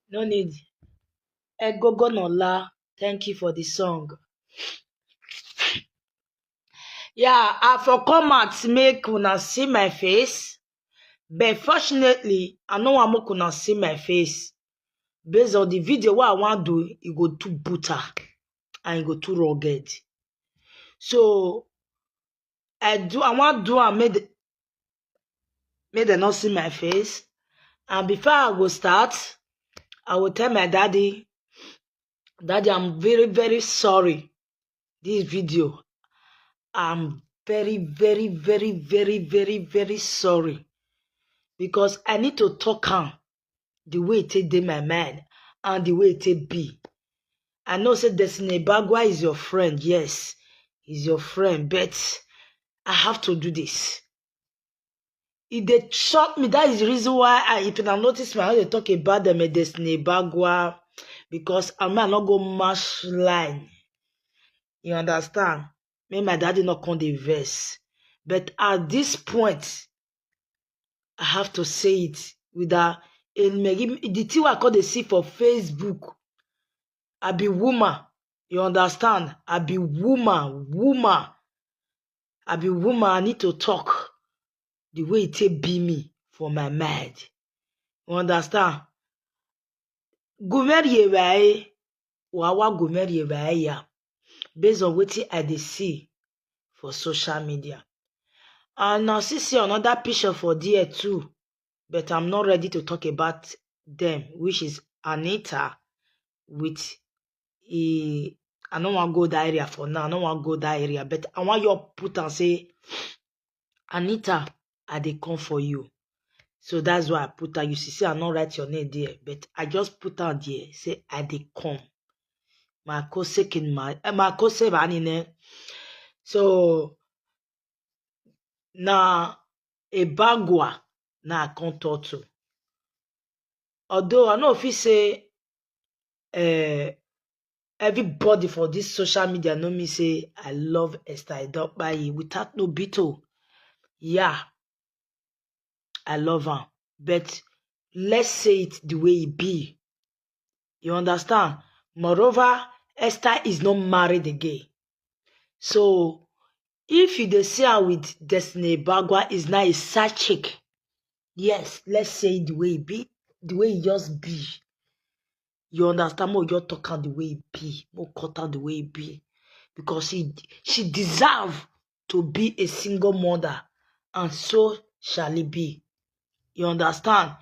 No need. Egogo Nola, thank you for the song. Yeah, I for comment make una see my face, but fortunately, I know I'm not gonna see my face. Based on the video, what I want to do, it go too butter and it go too rugged. So I want to do and make them not see my face. And before I go start, I will tell my daddy, I'm very, very sorry. This video, I'm very, very, very, very, very, very sorry. Because I need to talk on the way it did my mind and the way it be. I know say Destiny Ebagua is your friend. Yes, he's your friend, but I have to do this. If they shot me, that is the reason why if you notice me, I they talk about them a Destiny Ebagua, because I may not go mash line. You understand? May my daddy not come the verse. But at this point, I have to say it with the thing I call the see for Facebook. I be woman. You understand? I be woman. I be woman. I need to talk the way it be me for my mind. You understand? Gumeri yewae, wawa gumeri yewae ya, based on what I dey see for social media. And now see another picture for there too. But I'm not ready to talk about them, which is Anita with I don't want to go that area for now. I don't want to go that area. But I want you to put and say, Anita, I dey come for you. So that's why I put her. You see, I not write your name there. But I just put her there. Say, I dey come. My second my anine. So na Ebagua na I can't talk to. Although I know if you say everybody for this social media know me say I love Esther Edokpayi without no beetle. Yeah, I love her. But let's say it the way it be. You understand? Moreover, Esther is not married again. So if you dey see her with Destiny Ebagua is now a side chick. Yes, let's say it the way it be, the way it just be. You understand? More you talk on the way it be, more cut on the way it be. Because she deserves to be a single mother, and so shall it be. You understand?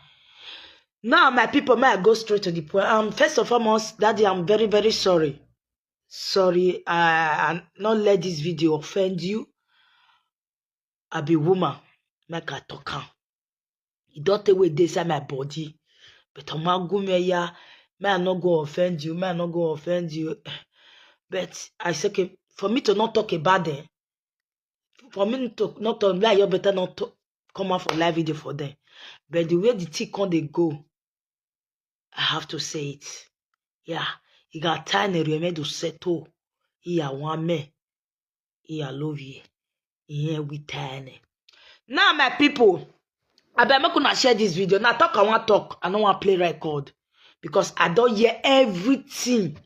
Now, my people, may I go straight to the point? First and foremost, Daddy, I'm very, very sorry. Sorry, I not let this video offend you. I be woman, make I talk am. It don't take away this inside my body. But I'm not going to may I not go offend you, may I not go offend you. But I say, okay, for me to not talk about them, for me to not talk, like you better not talk, come out for live video for them. But the way the thing come they go, I have to say it. Yeah, you got time to remember to settle. Here one me, here love you, here we time. Now, my people, I bet I'm gonna share this video. Now talk, I want talk. I don't want to play record because I don't hear everything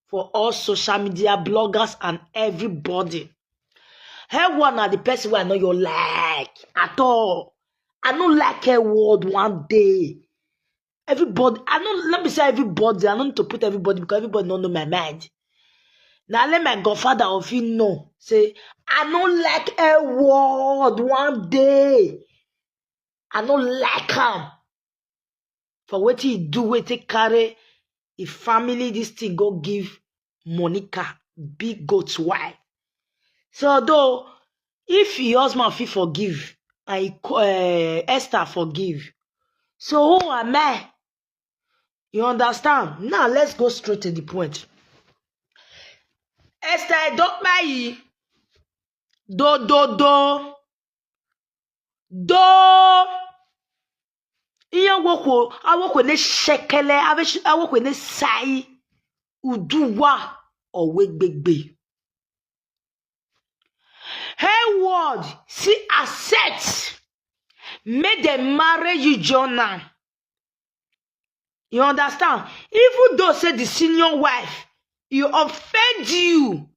for all social media bloggers and everybody. Her one are the person who I know you like at all. I don't like her word one day. Everybody, I don't let me say everybody. I don't need to put everybody because everybody don't know my mind. Now let my godfather of you know. Say, I don't like her word one day. I don't like him. For what he do, what he carry, if family this thing go give Monica big goat's wife. So though, if your husband fit forgive, and Esther forgive, so who am I? You understand? Now let's go straight to the point. Esther Edokpayi, do. Iyan woko, awoko ne shekele, awoko ne sai, uduwa, owegbegbe. Her word, see accept, make them marry you, Jonah. You understand? Even though say the senior wife, you offend you,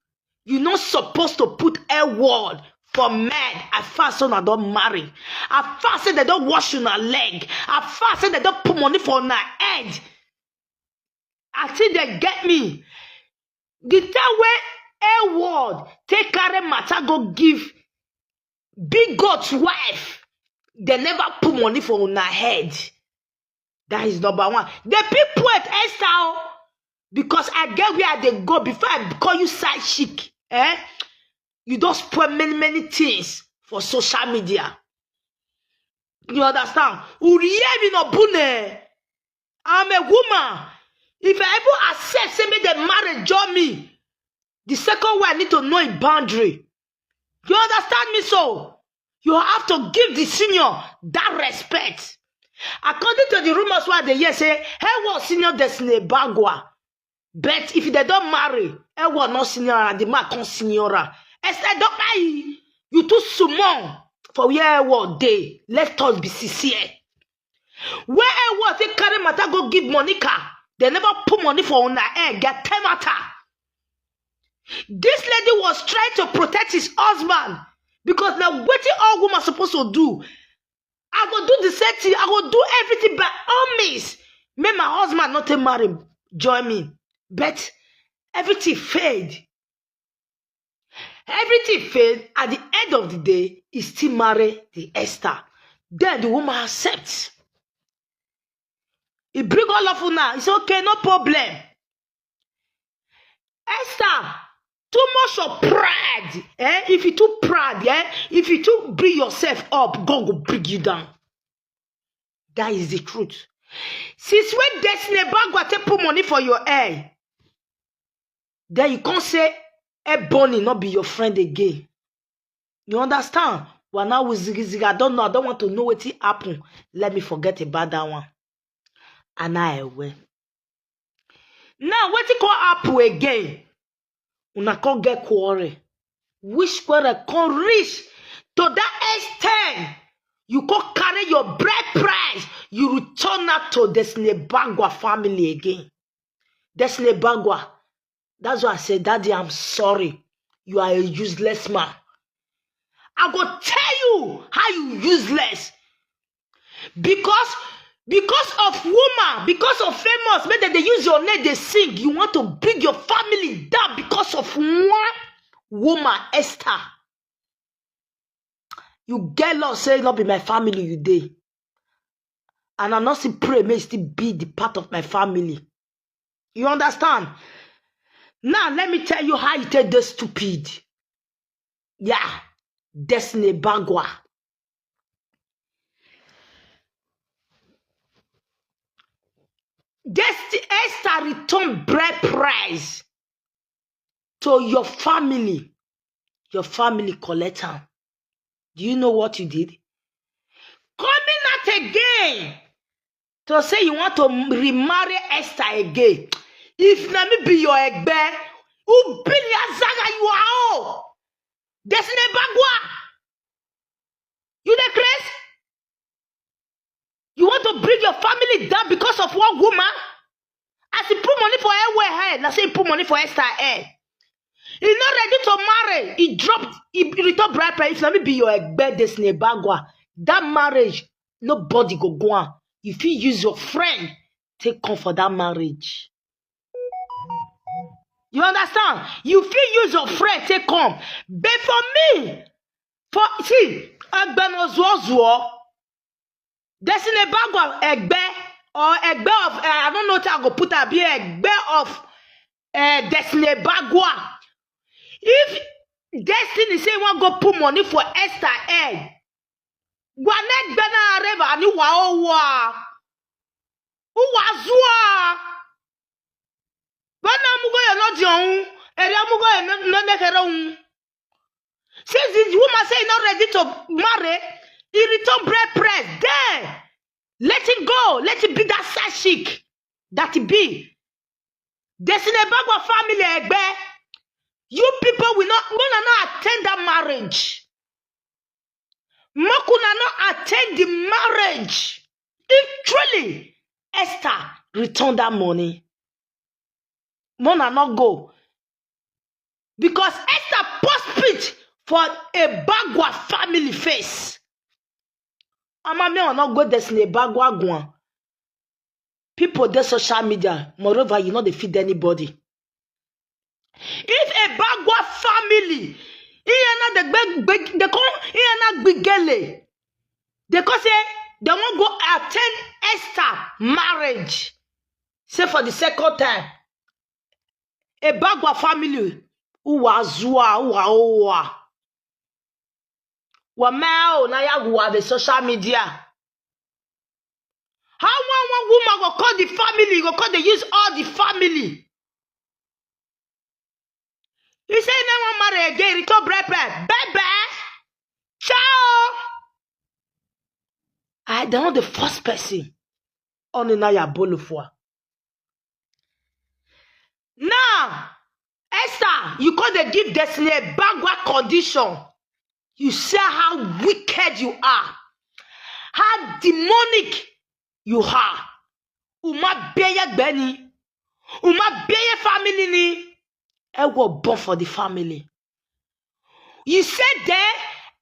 you're not supposed to put a word for men. I fast on I don't marry. I fast say they don't wash on her leg. I fast say they don't put money for her head. I think they get me. The time where a word take carry matter go give big God's wife, they never put money for her head. That is number one. The people at Esther, because I get where they go before I call you side chick. You don't spoil many things for social media. You understand? I'm a woman. If I ever accept, say me the marriage join me. The second one I need to know a boundary. You understand me so? You have to give the senior that respect. According to the rumors where they hear say, hey, was senior Destiny Ebagua. But if they don't marry, hey, was not senior and the man can't senior. Esther Edokpayi, you too small for where what day. Let us be sincere. Where I was they carry matter go give Monica. They never put money for her head, get matter. This lady was trying to protect his husband. Because now what all women supposed to do? I go do the same thing. I go do everything by all means. Make my husband not to marry, join me. But everything fade. Everything failed. At the end of the day, he still married the Esther. Then the woman accepts. He bring all of you now. It's okay, no problem. Esther, too much of pride. If you too proud, if you too bring yourself up, God will bring you down. That is the truth. Since when Destiny Ebagua take put money for your hair, then you can't say Ebony not be your friend again. You understand? Well, now with Ziggy, I don't know. I don't want to know what happened. Let me forget about that one. And I will. Now, what you call happen again? Una can't get quarrel. Which quarrel can reach to that extent? You can carry your bread price. You return that to Destiny Ebagua family again. Destiny Ebagua. That's why I said, Daddy, I'm sorry. You are a useless man. I will tell you how you useless. Because of woman, because of famous, maybe they use your name, they sing. You want to bring your family down because of one woman, Esther. You get lost, say, not be my family, you did. And I not still pray, may still be the part of my family. You understand? Now, let me tell you how you take the stupid. Yeah. Destiny Ebagua. Destiny Esther return bread price to your family. Your family collect them. Do you know what you did? Coming out again to say you want to remarry Esther again. If na me be your egbe, who be Zaga you are? Destiny Ebagua. You the craze? You want to bring your family down because of one woman? As he put money for her head, now say he put money for Esther head. He's not ready to marry. He dropped, he returned bride price. If let me be your egbe, Destiny Ebagua, that marriage, nobody go on. If you use your friend, take come for that marriage. You understand? You feel use your friend, take come. But for me, see, Destiny Ebagua egbe or egbe of I don't know what I go put up here. Egbe of Destiny Ebagua. If Destiny say want go put money for Esther egg, gwanet bena reva ani wa owa. Uwazua. Bana mugo ya no dion, ere mugo ya no nekere. Since this woman say not ready to marry, he return bread press. There. Let him go. Let it be that side chick. That it be. Destiny Ebagua family egbe. You people will not attend that marriage. Mokuna not attend the marriage. If truly Esther return that money, Mona not go. Because Esther post speech for Ebagua family face. Ama me not go Destiny Ebagua gwan. People dey social media, moreover, you know they feed anybody. If Ebagua family, they can say they won't go attend Esther marriage. Say for the second time, Ebagua family, uwa. Wamao na ya guwa the social media. How one woman go call the family, go call they use all the family. He say no one marry again, return bread. Bye. Ciao. I don't know the first person on the Naya Bolufwa. Now, Esther, you call they give Destiny Ebagua condition. You say how wicked you are, how demonic you are. Uma beye Benny, Uma beye family ni. I will born for the family. You said there,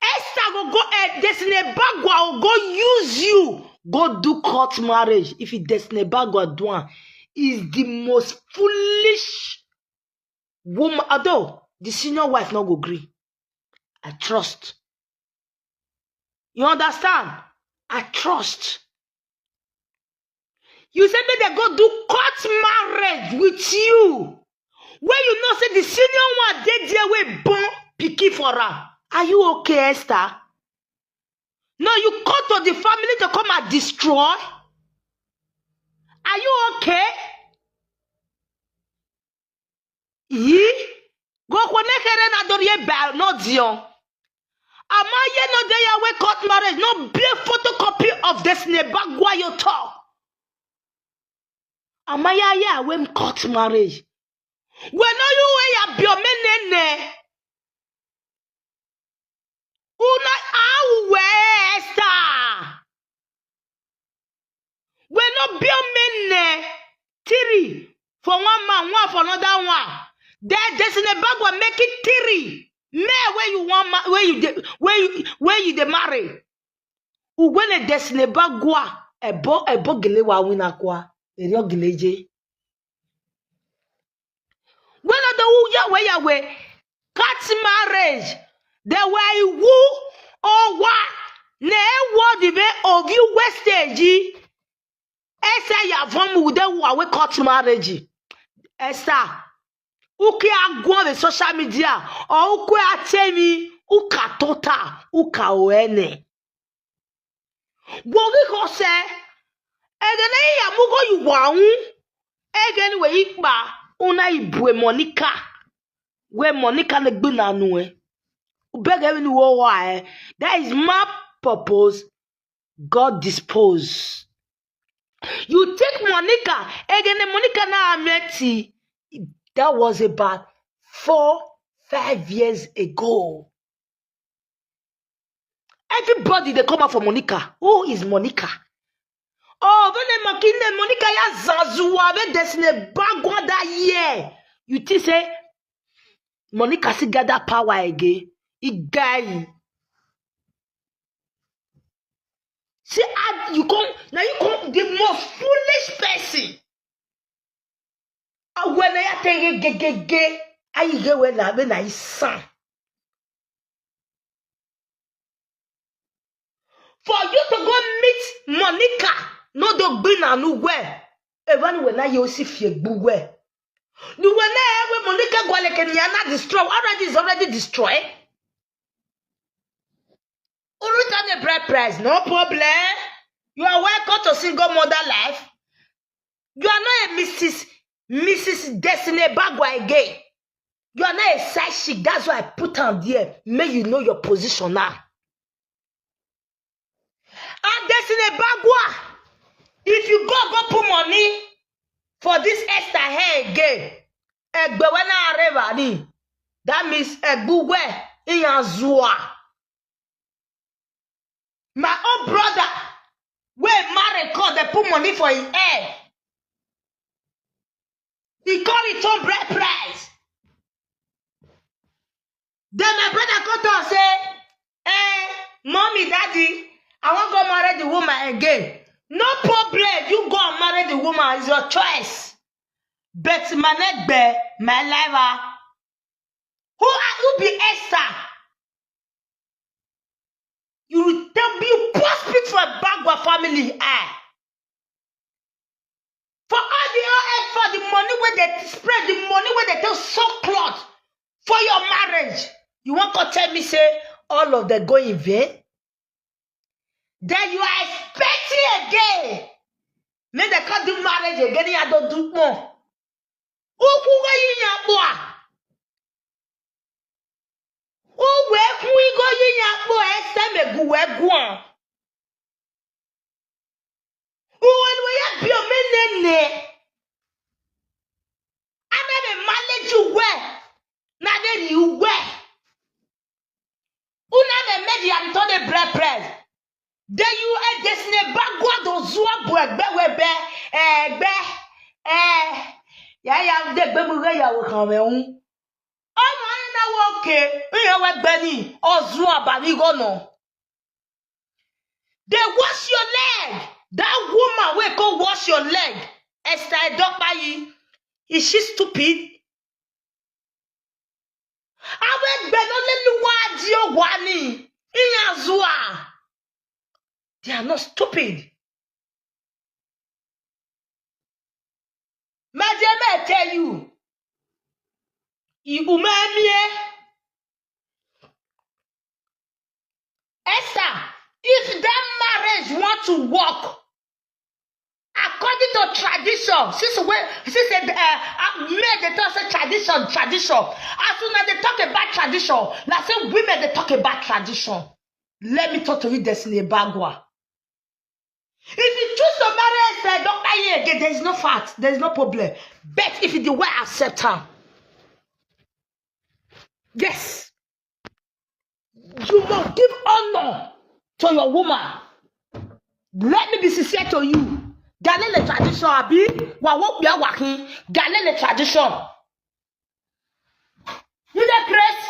Esther will go Destiny Ebagua will go use you. Go do court marriage. If it Destiny Ebagua do one, is the most foolish woman. Although the senior wife not go agree. I trust. You understand? I trust. You said me they go do court marriage with you. When you know say the senior one they there way born picky for her. Are you okay, Esther? No, you come to the family to come and destroy. Are you okay? Ye? Go konekere na dorie ba no dion. Amaye no dey away court marriage. No be photocopy of this Ebagua you talk. Amaya ya away court marriage. When are you way your menene? Una awe Esther. When no be menene. Three for one man, one for another one. There's in Ebagua make it three. Me where you want where you the marry. When a desine Ebagua ebo gelewa wina kwa erio geleje. When the where cat marriage the way woo or what ne what the of you wastage. Esther ya vom with the we cut marriage. Esther uke agwo the social media or uke atemi uka tota uka oene. Bogi ko se egene ya mugo you wan egene we ikpa una ibue Monica we Monica le gbe nanu e ubege ni wo wa that is my purpose God dispose. You take Monica egene Monica na ameti. That was about 4-5 years ago. Everybody they come out for Monica. Who is Monica? Oh, when they Monica ya zazua when there's Ebagua that year. You think say Monica still got that power again? It guy. See, you come the most foolish person. When I take gay, I hear when I sang. For you to go meet Monica, no do be na no where. Even when I see fear where. Do when Monica go like Niana destroy, already is already destroyed. Return the bread price, no problem. You are welcome to single mother life. You are not a Mrs. Destiny Ebagua again. You are not a side chick. That's why I put on there. May you know your position now. And Destiny Ebagua, if you go put money for this Esther hair again, that means Ebugwe in Yazua. My own brother, where married called they put money for his hair. He called it on bread price. Then my brother come to say, mommy, daddy, I want to go marry the woman again. No problem. You go and marry the woman. It's your choice. But my neck bear, my life. Who be Esther? You will tell me you post it for Ebagua family. For all the for the money where they spread, the money where they tell so cloth for your marriage. You want to tell me say all of them go in vain? Then you are expecting again. Make they can't do marriage again, you don't do more. Who in your boy? Who go in your boy? Esther me who when we have your men I never manage you well. Now then you well. Who never made you and told the bread press. Then you are Destiny Ebagua those who are they wash your leg. That woman will go wash your leg. Esther Edokpayi. Is she stupid? Awe benolelu wani. Inyazua. They are not stupid. Madame, tell you. Esther, if that marriage want to work, according to tradition, since men they talk say tradition. As soon as they talk about tradition, like say women they talk about tradition. Let me talk to you, Destiny Ebagua. If you choose to marry Esther Edokpayi again, there is no fact, there is no problem. But if you do well, accept her. Yes, you must give honor to your woman. Let me be sincere to you. Garden the tradition, abi. Wawok biya wakin. Garden the tradition. You the grace.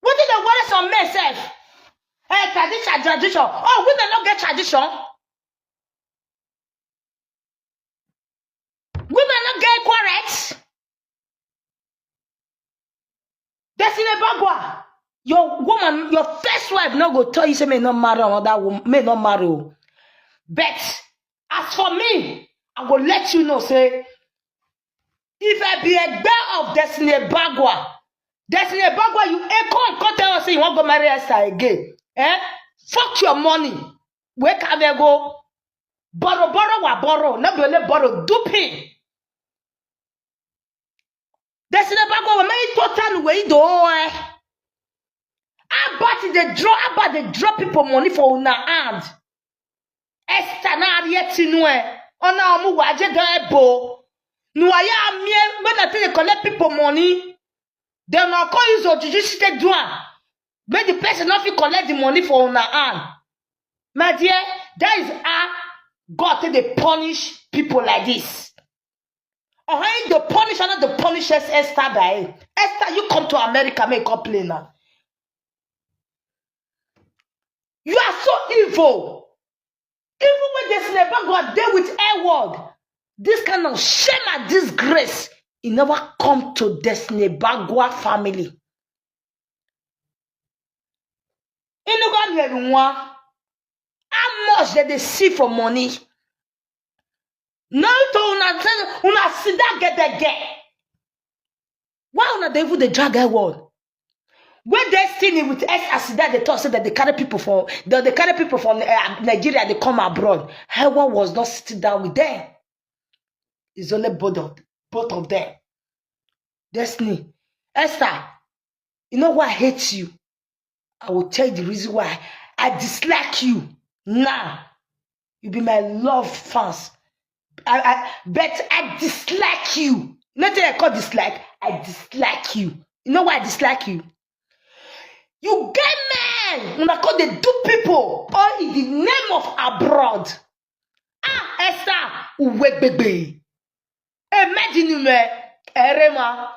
What did the words on men say? Hey, tradition. Oh, women don't get tradition. Women don't get correct. That's in Ebagua. Your woman, your first wife, no go tell you say may not marry another woman, may not marry. But as for me, I will let you know, say, if I be a girl of Destiny Ebagua, you come tell us say you want to go marry Esther again. Fuck your money. Where can they go? Borrow. Not be only borrow, duping. Destiny Ebagua, we make total way do. About they drop people money for una hand. Esther na yeti nwe. Ona omu waje ebo. Nuaya mie when they collect people money. They not call you so judicial doing. When the person not fit collect the money for una hand. My dear, that is how God they punish people like this. Or how the punish and not the punishes Esther by Esther, you come to America, make complain now. You are so evil. Even when they never go there with a word, this kind of shame and disgrace, it never come to Destiny Ebagua family. How much did they see for money? Now to una see that get. Why una they even the drag a word? When they still with Esther that they talk say that they carry people from Nigeria, they come abroad. Hewa was not sitting down with them. It's only both of them. Destiny. Esther, you know why I hate you? I will tell you the reason why I dislike you. Now, you be my love fans. But I dislike you. Nothing I call dislike. I dislike you. You know why I dislike you? You get men when I call the two people all in the name of abroad. Esther, uwe bebe. Imagine me, erema.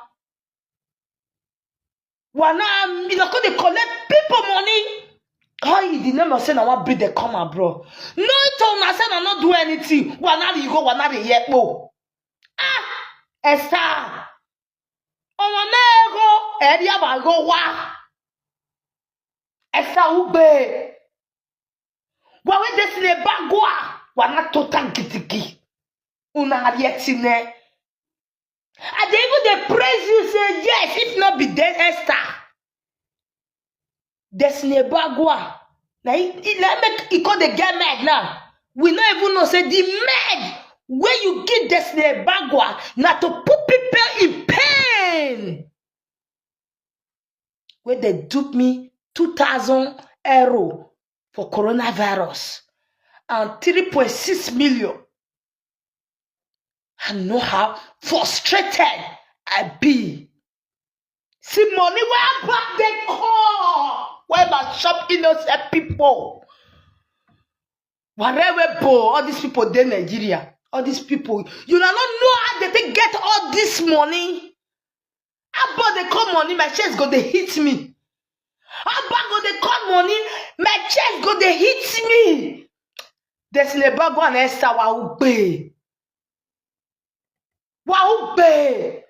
Wana, you know, they collect people money. All in the name of saying I want breed they come abroad. No, to na say I not do anything. Wana you go, wana the yepo. Esther. Omanego, Eddie abago wa. Esther ube. Wawe Destiny Ebagua. Wana total gitigi. Una arietine. And they even they praise you, say yes, if not be dead Esther. Destiny Ebagua. Now he call the girl mad now. We not even know say the mad where you get Destiny Ebagua now to put people in pain. Where they dupe me 2,000 euro for coronavirus and 3.6 million. I know how frustrated I be. See money where back they call. Where my shop innocent people. Whatever all these people in Nigeria. All these people. You don't know how they get all this money. How about they call money, my chest go they hit me. How about go they call money, my chest go they hit me. Destiny Ebagua and Esther wa ube. Wa ube.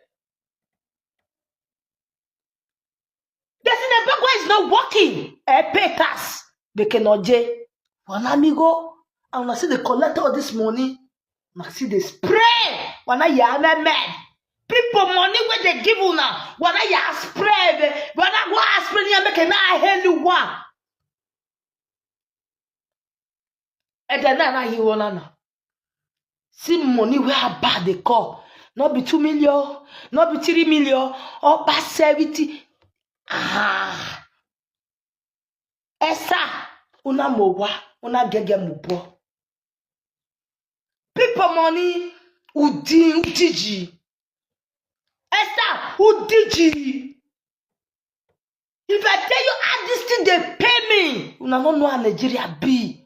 Ebagua is not working. Pay tax. They cannot J. When amigo, I wanna see the collector of this money. I see the spray. When I am man. People money where they give you now. When I spray, when I go spray, you make an eye hell you want. And then I hear one now. See money where I buy the call. Not be 2 million, not be 3 million, or past 70. Ah. Esa, una mowa, una gege mubo. People money, udiji. Esa, udiji. If I tell you how this thing they pay me, una don't know how Nigeria be.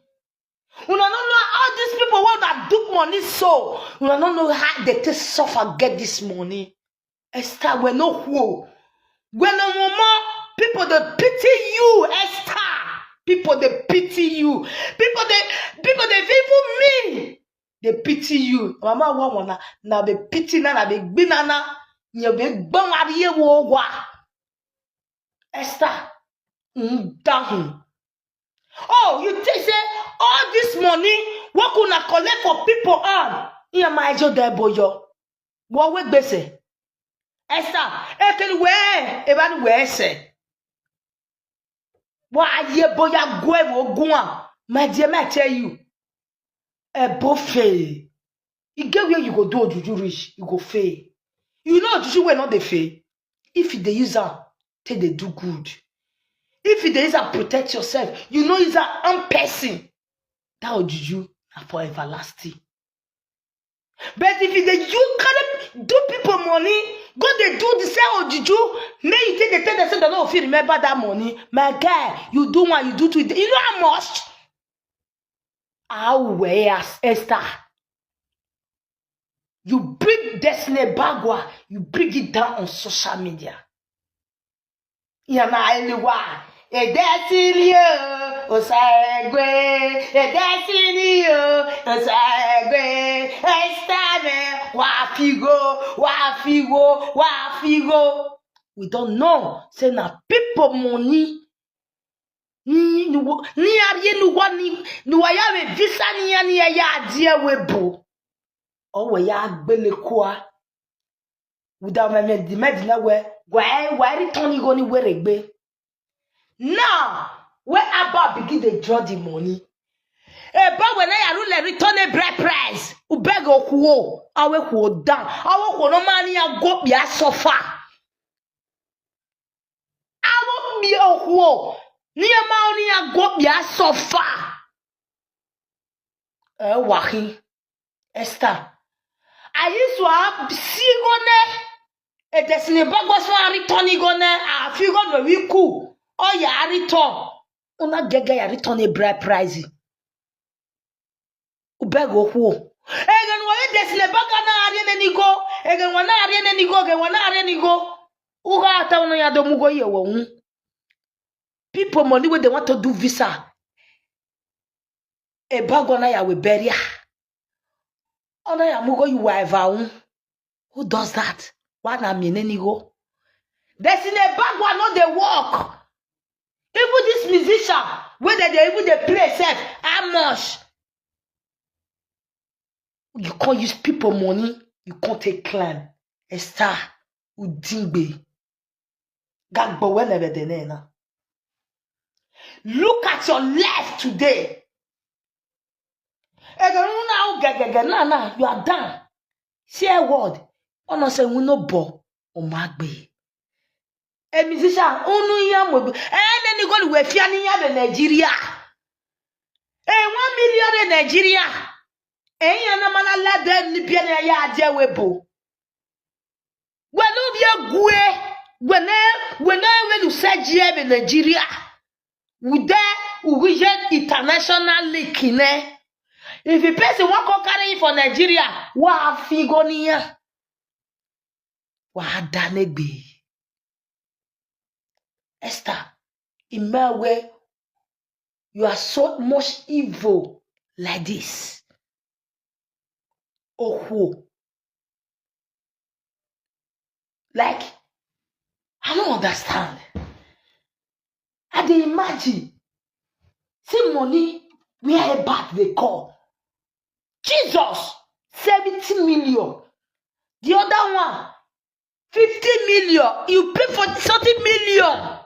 Una don't know how these people want that do money so. Una don't know how they take suffer get this money. Esther, we no who. When no more people they pity you, Esther. People they pity you. People they even me. They pity you. Mama wanna na be pity na be binana. You be bang ariye wo wa. Esther, down. Oh, you take say all this money, what could I collect for people on? Yeah, my job there, boyo. What we bese? Esther, can where? Even where say? Why ye boya go go? My dear, I tell you, a buffet. You get where you go do juju rich, you go fail. You know juju will not the fail. If they use them, take they do good. If they use them, protect yourself. You know it's an person. That will juju for everlasting. But if you can't do people money, go they do the same or juju, may you take the 10% that don't feel remember that money. My guy, you do what you do to it. You know how much? How where Esther? You bring Destiny Ebagua, you bring it down on social media. Yana anyone. A destiny, Osagwe, a destiny, Osagwe, Esther, wafigo. We don't know. Say na people money. Ni ariye nu wa ya me visa ni ya die webo. O we ya gbele kwa. Without me di medina we why return you go ni weregbe. Now, where Abba begin to draw the money. But when I rule return a bread price, ubego kuo, awe kuo down, awe kuo no money a go be a sofa. Awe be a kuo, near money a go be a sofa. Wahi, Esther. I used to have sigone, a destiny bag was for returning gone, a few gone very cool. Oh ya return. Una gege ya return a bread price. Ubego who. Egen wa desle baga na ariene nigo. Egen wana ariene nigo. Egen wana ariene nigo. Uga ata una ya domugo ye wo. People money when they want to do visa. Ebagua na ya we beria. Ona ya mugo you wife. Who does that? Wana miene nigo. Desle Ebagua no they walk. Even this musician, whether they even they play self, how much? You can't use people money, you can't take clan. Esther, udingbe. Gagbo whenever they nena. Look at your life today. You are done. Say a word. Ono say we no bo o magbe. A musician, unu ya mobi. Then you go to Wefiani in Nigeria. 1 million in Nigeria. Na mana let them ni bia na ya ade webo. Wenu bia gue. When you say GM in Nigeria. We get international league ne. If a person want to carry for Nigeria, wa figonia. Wa danegbe. Esther, in my way, you are so much evil like this. Oh, who? Like, I don't understand. I dey imagine. See money where back they call. Jesus, 70 million. The other one, 50 million. You pay for 30 million.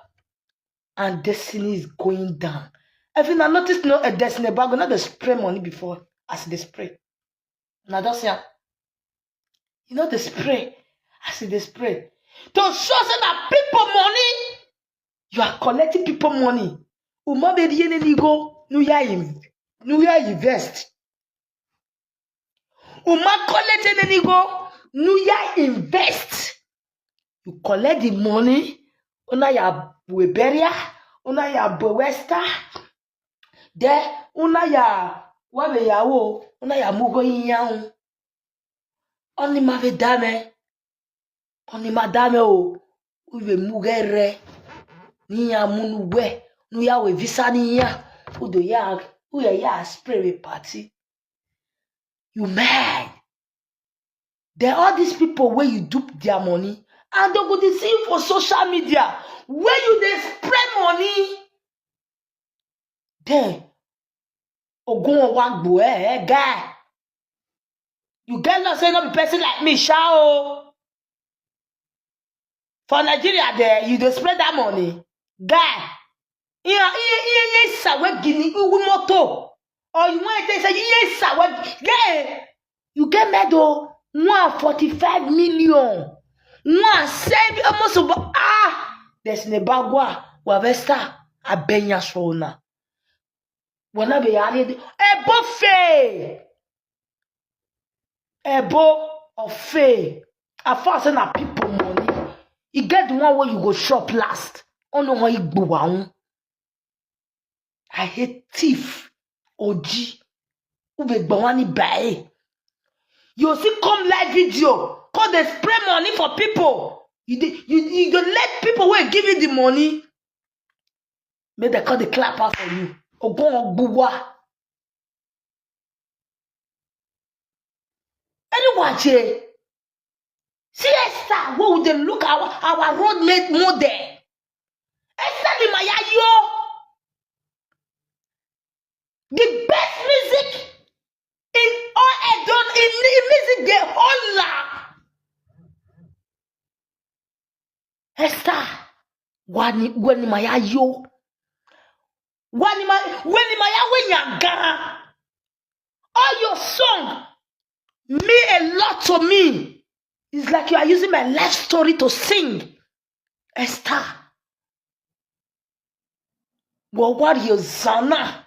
And destiny is going down. If you notice, no, a destiny bag, not the spray money before as they spray. Now that's yeah. You know the spray as they spray. To show that people money, you are collecting people money. Uma be the any go, no ya invest. Uma collect any go, no ya invest. You collect the money, una ya weberia, una ya bwesta, de una ya wabe ya wo, una ya mugo yinyang. Oni ma ve dame, oni ma dame o, uwe mugere, ni ya munu we, nu ya we visa ni ya, udo ya, uye ya spray party. You mad? There are all these people where you dupe their money, and they go to see you for social media, where you they spray money. Then, ogun wagbo guy. You get not say not be person like me, shao. For Nigeria there, you don't spread that money. Guy, sawe gini ugu moto. Or you want to say sawe guy, you get medal 145 million. One save almost about there's Ebagua Esther Edokpayi shona. Wanna be added a buffet. Ebo of faith. A fast and people money. You get the one where you go shop last. Oh no, how you go on. I hate thief. OG. Ube bawani bae. You see come live video. Cause they spray money for people. You don't let people who give you the money. May they call the clapper for you. Ogon ogbuwa. Anyone say, see Esther, what would they look our road made model? Esther ni mayayo. The best music in all Edon in music they all Esther, wani mayayo. Wani mayawe nyanga. All your song mean a lot to me. It's like you are using my life story to sing. Esther. What you zana?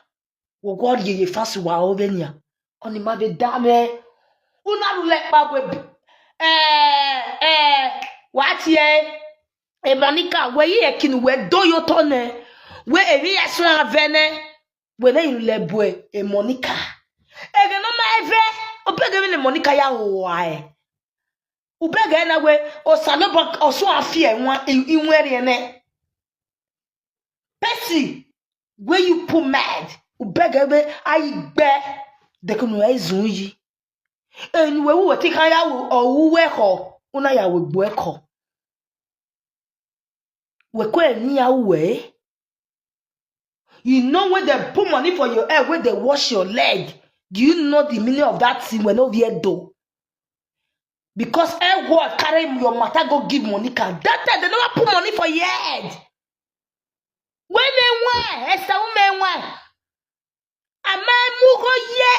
What you fast wa ovenia? Oni ma be dame. Una let babwe. What ye? Monica, where ye kin we do your tone? Where a reason vene? Where they lebwe a Monica. Ege no ma eve. Obege le Monica ya why? Ubega na we o saloba o so afie nwa inwere ne. Percy, where you put mad? Ubega be I be de kunu ezunyi. Enwe wo ti kan ya wo o we ko, una ya we gbo eko. We ko eni ya we. You know when they put money for your head, when they wash your leg. Do you know the meaning of that thing when over here do? Because everyone carry your matter go give Monica. That time they never put money for your head. When they want, Esther woman want. Ama mugo ye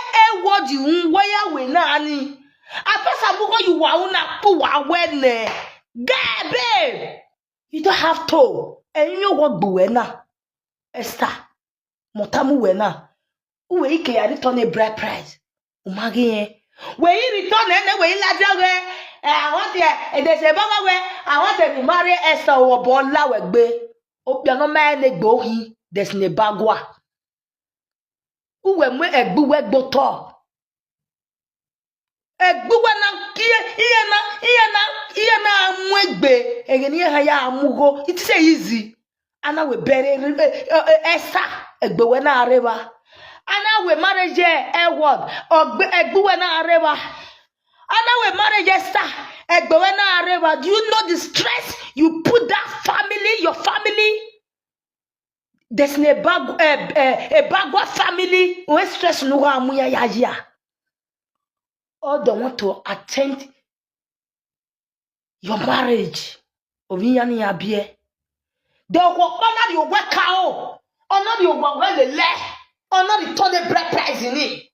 word you where we nani. After mugo you wa una pu wa wene. God babe. You don't have to. And you know what buena. Esther. Motamu wena. Uwe ike ya return a bride price. Umagi when you return and when you like I want to there's a baba where I want to marry Esther or Bola wegbe. Opiano man ne go he there's ne bagwa. Uwe mwe egbu wegbo to. Egbu wana iye na mwegbe. Egeni ha ya amugo. It's easy. Ana we bury Esther egbe wena areba. Ana we marriage word egbu wena areba. Ana we marriage Esther egbe wena areba. Do you know the stress you put that family, your family? There's an Ebagua family when stress no amuya ya. All they want to attend your marriage. Ovinyani abie. They will honor your work out. Honor your work well le. Honor the total bread price in it.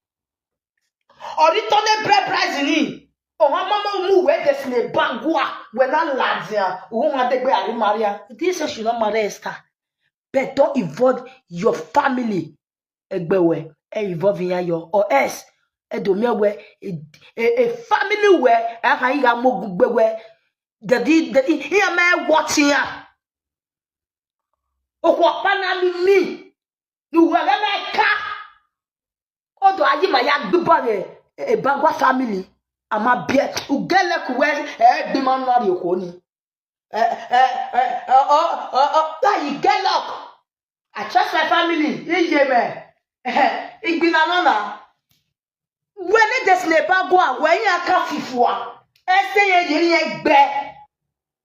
Or the total bread price in it. Oh, mama move where there's an Ebagua when I lads here. Who want to be Maria? This is should not marry Esther. But don't involve your family. Egbewe, involve in your or else. A family where I got more good where the here man watching ya. Oh, what panami me? You will never car. Although I my young body a Ebagua family. I'm a beer who get like where the man not your honey. You get luck. I trust my family. It been another. When it is Ebagua, when you are Kafifua,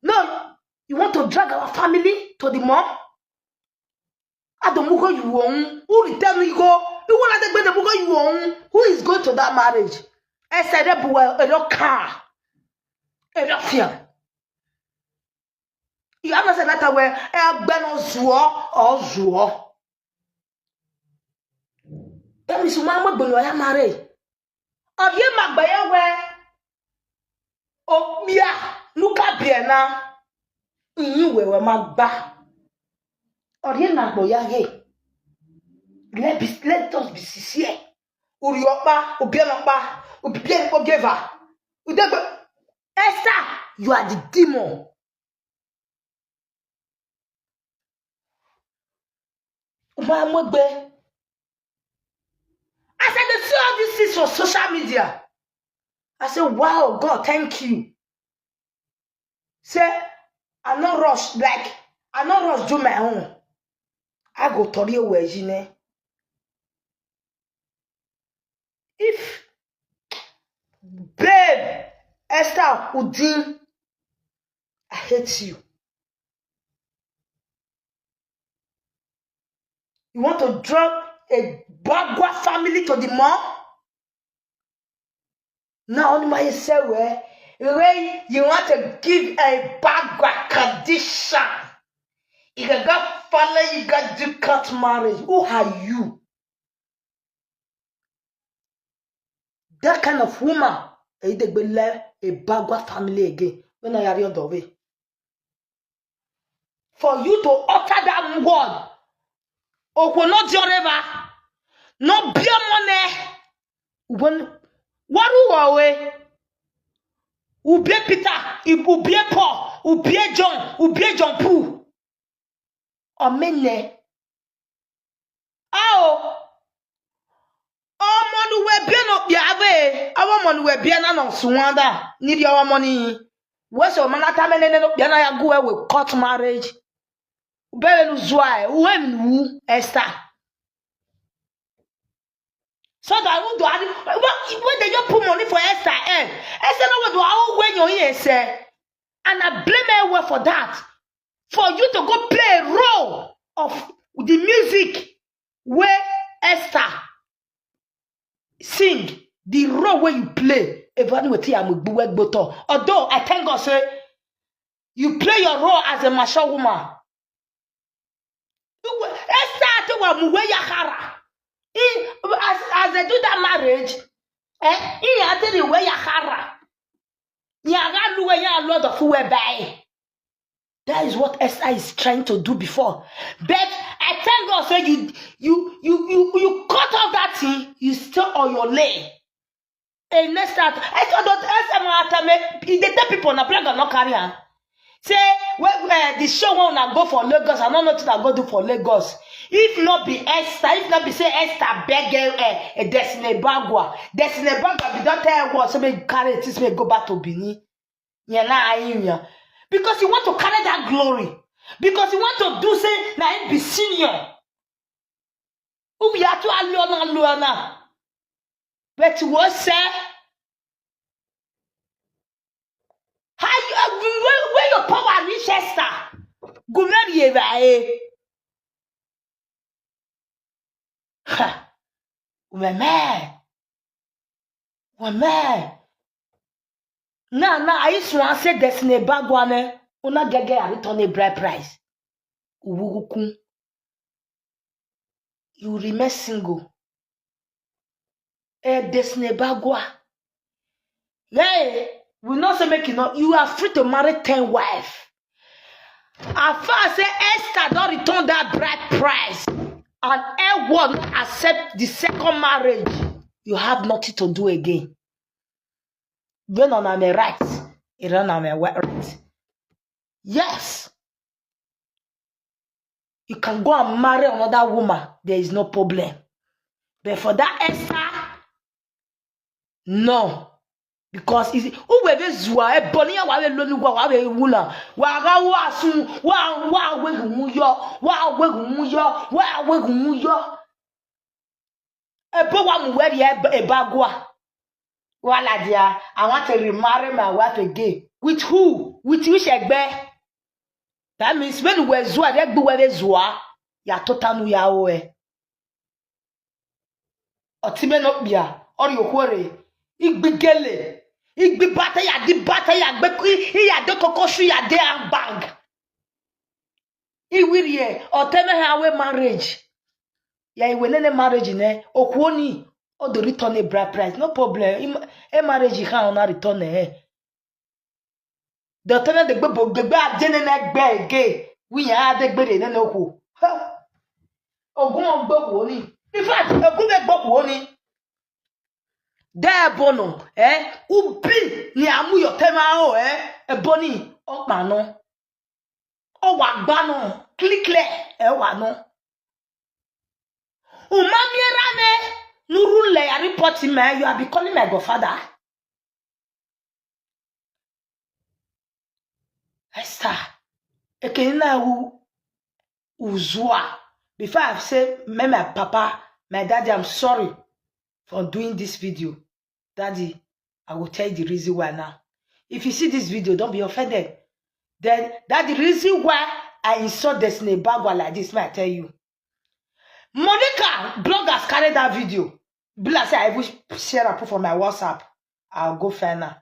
no, you want to drag our family to the mom? I don't know who you want. Who will tell me go? You want to take the book you want? Who is going to that marriage? I said, a car, a fear. You understand that way? A ben or Zuo. That is Mama Beloya married. Of ye Magbaye where oh yeah, look up here now. You were Magba. Or ye Magboya ye. Let us be sincere. Uriopa, Ubianapa, Ubian Ogeva. Esther, you are the demon. I said, they see all these things on social media. I said, wow, God, thank you. Say, I no rush, like, I no rush do my own. I go to the way, you know. If, babe, Esther Udin, I hate you. You want to drag a Ebagua family to the mom? Now, only my say where you want to give a Ebagua condition. You got family, you got to cut marriage. Who are you? That kind of woman, they be like a Ebagua family again. When I are on the way. For you to utter that word, or will not your river, no be money. When what do away? Ube Peter, Ube Paul, Ube John, Ube John Poo. Amene. Oh, monu we bien up yave. Our monu we bien on Swanda. Need your money. Where's your manata menen up yana go with court marriage? Ube Luzwai, when Esther. So that I won't do it. When they just put money for Esther, Esther know what do I when you're here, say. And I blame her for that. For you to go play a role of the music where Esther sing, the role where you play. Although I thank God say you play your role as a mature woman. Esther to Yakara. As they do that marriage, he had the way Yakara. Yaga Lord of who by. That is what Esther is trying to do before. But I thank God say you cut off that thing, you still on your lane. And next time, they tell people na plug not carry on. Say the show won't go for Lagos. I don't know what I go do for Lagos. If not be Esther, if not be say Esther beg a Destiny Ebagua. Destiny Ebagua be don't tell what so me carry it me go back to Benin. Because you want to carry that glory. Because you want to do say na be senior. Who we are to alone. But what say? How you where your power reach Esther? Go marry Ha! Women. Now, I used to say there's ne bagwane. Una gege a return a bride price. Uwugukun. You remain single. There's ne bagwa. Hey, we not say make you are free to marry 10 wives. As far as Esther don't return that bride price and everyone accept the second marriage, you have nothing to do again. When on my right, it run on my right. Yes. You can go and marry another woman. There is no problem. But for that Esther, no. Because it's who we zua e bonia wa we lonu wa we wula wa ga wa sun wa we gun yo e bo wa mu we Ebagua wala dia I want to remarry my wife again. With who? With which egbe? That means when we zua they gbe we zua ya total nu ya o e otime no bia ori okwore igbigele igbi bata ya di bata ya gbe ya de kokoshu ya de bag iwirie oteme ha we marriage ya iwe nene marriage ne okwoni o do return a bride price no problem e marriage ha na return the oteme de gbe adene na gbe ege wi ya de gbe de na okwo ogun ogbo wo ni in fact ogun be gbo wo ni Debono, ubi ni amu yo tema o, eboni, okmano, o wagbano, klikle, wano. Umami rane, nurule ya report me, you are becoming my godfather. Esther, ekenina uzua. Before I say, my papa, my daddy, I'm sorry for doing this video. Daddy, I will tell you the reason why now. If you see this video, don't be offended. Then that's the reason why I insult this Ebagua like this, may I tell you. Monica bloggers carried that video. Bila say I wish share and put for my WhatsApp. I'll go find her.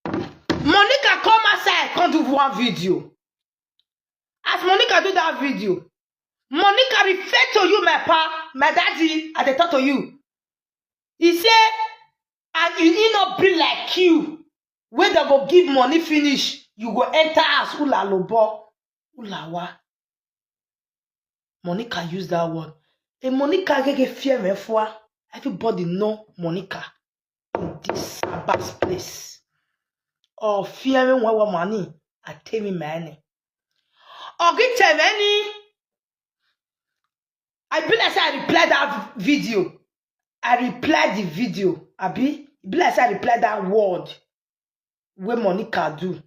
Monica come outside, come do one video. As Monica do that video, Monica refer to you, my daddy, and they talk to you. He say, and you not be like you. When they go give money finish, you go enter as ula lobo, ulawa. Monica use that word. And Monica get fear me for. Everybody know Monica in this Sabbath place. Or fear me when money, I tell me money. Or get money. I be like I replied that video. I replied the video. Abi, be like I replied that word. Where Monica do.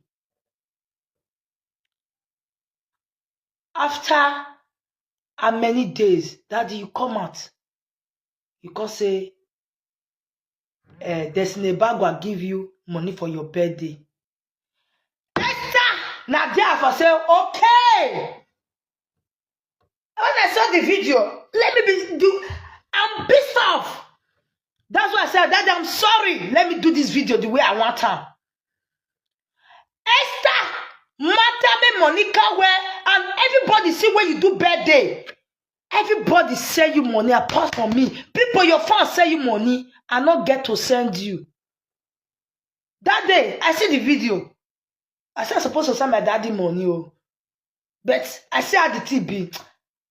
After how many days, Daddy, you come out. You can say, there's Ebagua give you money for your birthday. Esther, now therefore say, okay. When I saw the video, let me I'm pissed off. That's why I said, Daddy, I'm sorry. Let me do this video the way I want her. Esther, Matame, Monica, where, and everybody see when you do birthday. Everybody send you money apart from me. People, your fans send you money. I not get to send you. That day, I see the video. I said I'm supposed to send my daddy money. Oh. But I see how the TV.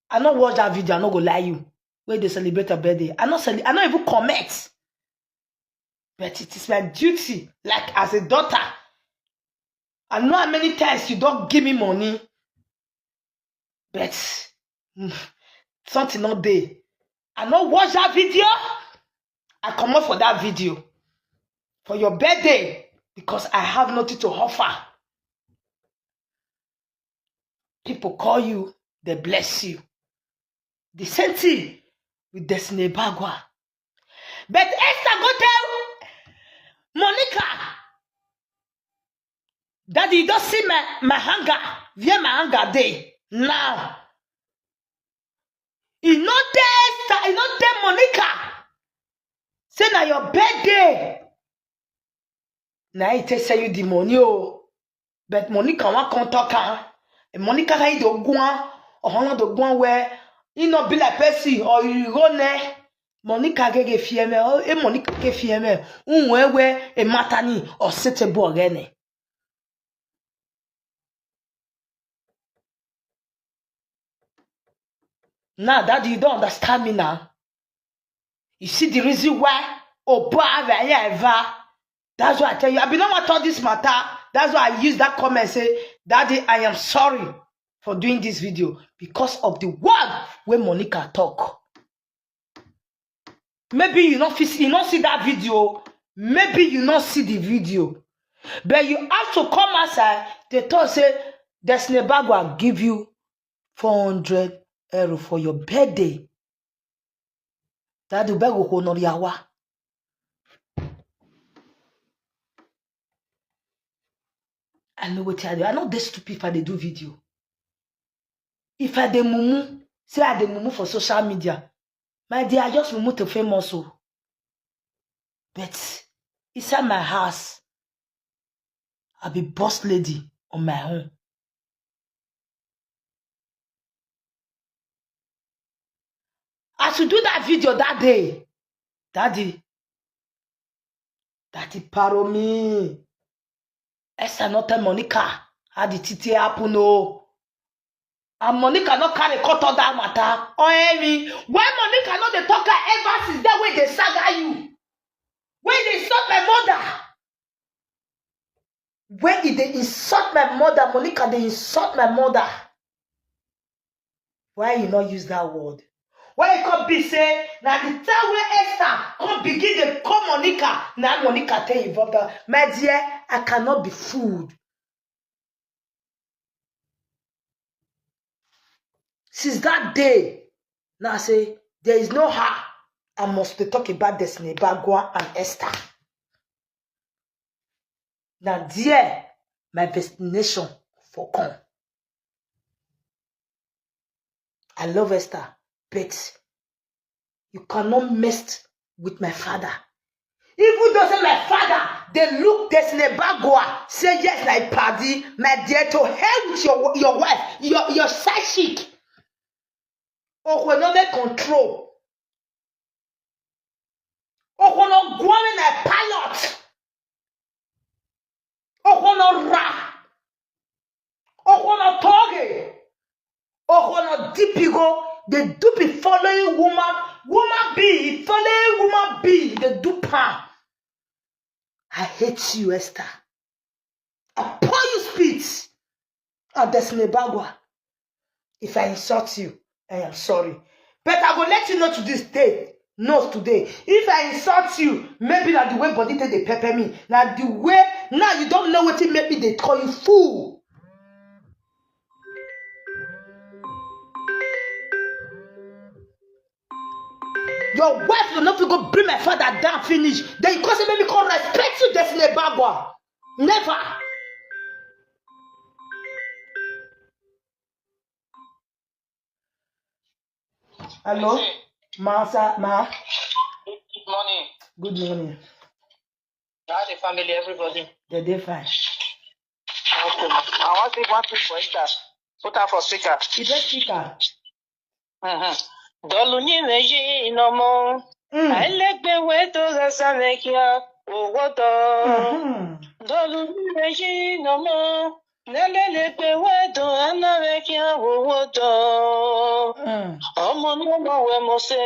I not watch that video. I not go lie you. Where they celebrate a birthday. I not even comment. But it is my duty, like as a daughter. I know how many times you don't give me money. But something not there. I not watch that video. I come up for that video. For your birthday. Because I have nothing to offer. People call you. They bless you. The same thing with Destiny Ebagua. But Esther go tell Monica that you don't see my hanger. Via my hanger day. Now. You know there, you know there, Monica. Say na your birthday. Now it say you the money, oh. But Monica want come talk her. And Monica can do go or do go where you not be like Percy or you go ne. Monica get fieme, e Monica get fieme. Unwe e matani or sete borgene. Now that you don't understand me now. You see the reason why Oba that's why I tell you, I belong at all this matter. That's why I use that comment say, Daddy, I am sorry for doing this video because of the word when Monica talk. Maybe you not see that video. Maybe you not see the video. But you have to come outside. They talk say, there's Ebagua give you 400 euro for your birthday. That the bag will honor yawa. I know what I do. I know they stupid if I they do video. If I dey mumu, say I dey mumu for social media. My dear, I just mumu to famous. But inside my house, I'll be boss lady on my own. I should do that video that day. Daddy paro me. Esther not tell Monica how the TT happen no. And Monica not carry cut on that matter. OMG, why Monica not the talker ever since that way they saga you? When they insult my mother. When they insult my mother, Monica, they insult my mother. Why you not use that word? Why you can't be say, now the time where Esther come begin to call Monica, now Monica tell you, my dear, I cannot be fooled. Since that day, now I say, there is no her. I must talk about this Ebagua and Esther. Now, dear, my destination for come. I love Esther, but you cannot mess with my father. Even though say my father, they look this Ebagua, say yes, like party, my dear, to hell with your wife, your side chick. Or when not control. Or when not going a pilot. Or when not ra. Or when not target. Or when not deep ego. They do be following woman B, following woman B, they do pan. I hate you, Esther. I pour you spit. And there's Ebagua. If I insult you, I am sorry. But I will let you know to this day. No, today. If I insult you, maybe not the way body they pepper me. Now the way, now you don't know what it maybe they call you fool. Your wife will not go bring my father down finish. Then you cause me call respect you, there's Ebagua. Never. Hello? Ma. Good morning. Good morning. How's the family, everybody? They're fine. Okay. I want to take one thing for Esther. Put her for speaker. You just speaker. Dolunyi meji inomo. I like the way to the Samekia. Oh, what Dolunyi meji inomo. Nele pe wedo anamekia. Oh, what Omo no we mose.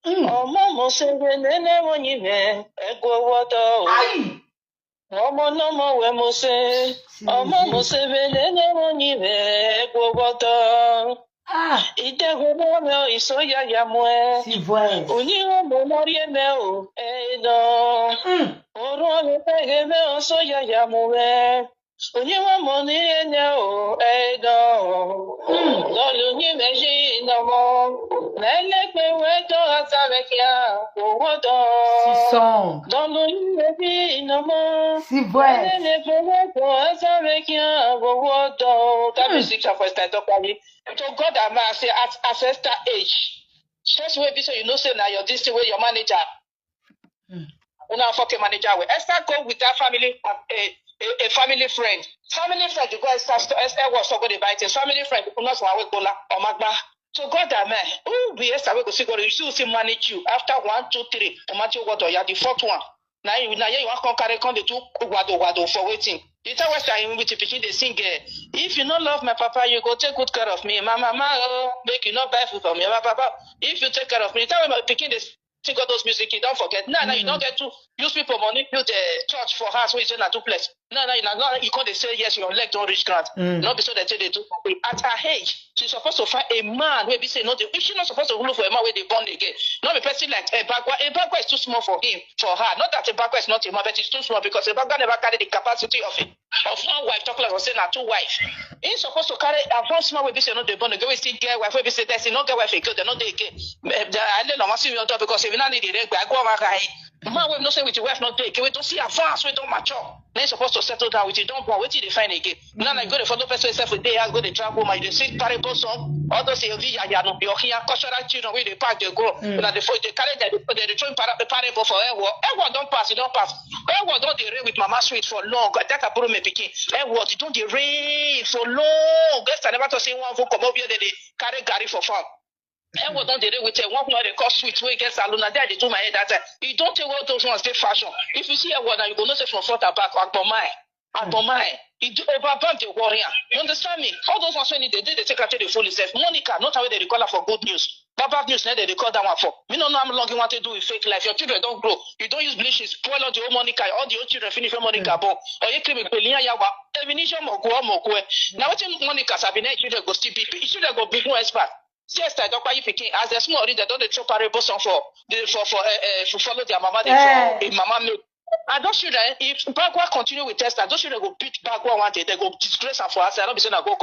Omo mose nene wonyive. Ego what Omo no we mose. Omo mose nene wonyive. Ego what Idegwemo isoya yamwe. Uniwo momorieme o edo. Oro pegeme o soya yamwe. Uniwo moniene o edo. Dolunyi meji nomo. Nelekwe weto asavekia owodo. Dolunyi meji nomo. Nelekwe weto asavekia owodo. That music for Esther Edokpayi. To God and man say at ancestor age. Just way be so you know say now your this way your manager. Una fucking manager way. Esther go with that family a family friend. Family friend you go Esther was so good about it. Family friend you not one way gola or magba. So God damn man, who be Esther we go see God you see manage you after 1, 2, 3. No matter what or you the fourth one. Now you want to carry the two wado for waiting. You tell Esther in which picking they sing if you not love my papa, you go take good care of me. Mama, make you not buy food for me, my papa. If you take care of me, tell me picking this sing all those music, you don't forget. No, you don't get to use people money, build a church for house where you say not two place. No, you can't say yes, your leg don't reach grant. Not be so that they do. At her age, she's supposed to find a man where be say no, she's not supposed to look for a man where they born again. Not a person like Ebagua. Ebagua is too small for him, for her. Not that Ebagua is not a man, but it's too small because Ebagua never carried the capacity of one wife, talk like I say now two wives. He's supposed to carry a one small way be say no they born again. We still get wife, we say that's not get wife again, they're not they again. I don't know what's in your door because if you not need it, I go over right. Man, we not say with your wife not take. We don't see advance, we don't mature. They're supposed to settle down with you. Don't go. Wait till they find again. Now I go to follow person yourself with day. I go to travel. My they sing parable song. All those say you are here. Cultural children where they park they go. But they carry they throwing parable for everyone don't pass. It don't pass. Everyone don't they rain with mama sweet for long. I take a broom and picking. Everyone they don't they rain for long. Guess I never to say one who come up here they carry Gary for fun. And what don't they do with a one they call sweet way against Aluna there they do my head that time. You don't take all those ones they fashion. If you see a one you go not say from front and back and my it do overbump the warrior. You understand me? All those ones when they did they take out the full itself. Monica, not how they call her for good news. Bad news, they call that one for. Me no know how long you want to do with fake life. Your children don't grow. You don't use bleach, spoil all the old Monica, all the old children finish for Monica born. Or you claim Belia Yawa. Definition more go. Now what Monica Sabine children go still be children go be more expert. Yes, I don't quite picking as a small reader, don't they throw parable song for follow their mama, they for mama milk. And those children, if Bagua continue with test, those children go beat Bagua one day, they go disgrace her for us. I don't be saying I go.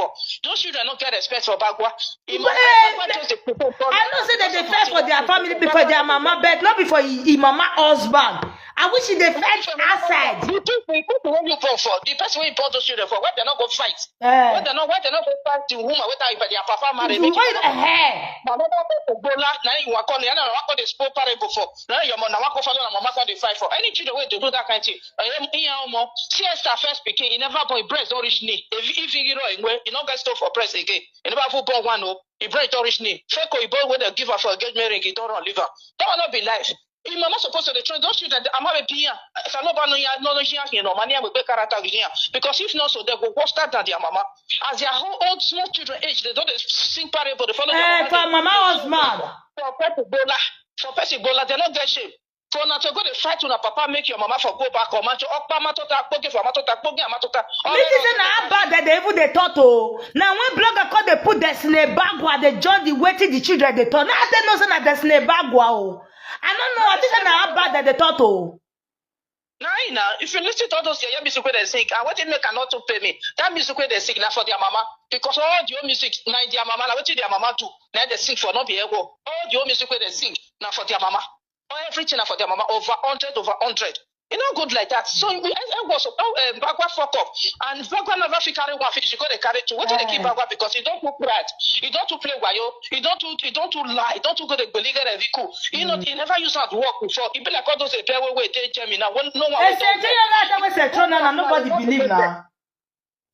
Those children don't get respect for Bagua. I know say that they fight for their family before their mama bed, not before mama husband. I wish they fight outside. The people when you vote for, the person when you vote those children for, why they not go fight? Why they not go fight the woman with their papa married? Why the hell? Mama go bola, now you want to call, they spoke parable for. Now your mama go follow, mama go they fight for. Any children way to do that kind of thing. Siesta first speaking, he never born breast don't reach knee. If you not get stuff for breast again. You never born one he breast don't reach knee. Feko he born when they give her for engagement ring, he don't run liver. That will not be life. If mama supposed to train those children, I'm not a peer. If I no money will be character here. Because if not, so they go worse than their mama. As their whole old small children age, they don't sing parable. They follow their mama was mad. For person bola, they not get shame. For now to go to fight with a papa, make your mama for go back or man to okpama tota poke for matota poke amatota. This is how bad that they even they thought oh. Now when blogger call they put Destiny Ebagua, they join the waiting the children they thought. Now they know say na Destiny Ebagua oh. I don't know. I think how bad that they thought oh. Now, if you listen to all those young music where they sing, and what they make cannot to pay me. That music where they sing now for their mama, because all the old music now their mama, now what their mama do, now they sing for not be able. All the old music where they sing now for their mama, all everything now for their mama over 100. It's not good like that. So it was Bagua fuck up. And Bagua never carry one fish. She got to carry two. What did they keep Bagua? Because he don't do pride. He don't do play wayo. He don't do lie. He don't do go the beleaguer and viku. He never used to work before. He be like all those people where they tell me now. No one. Nobody believe now.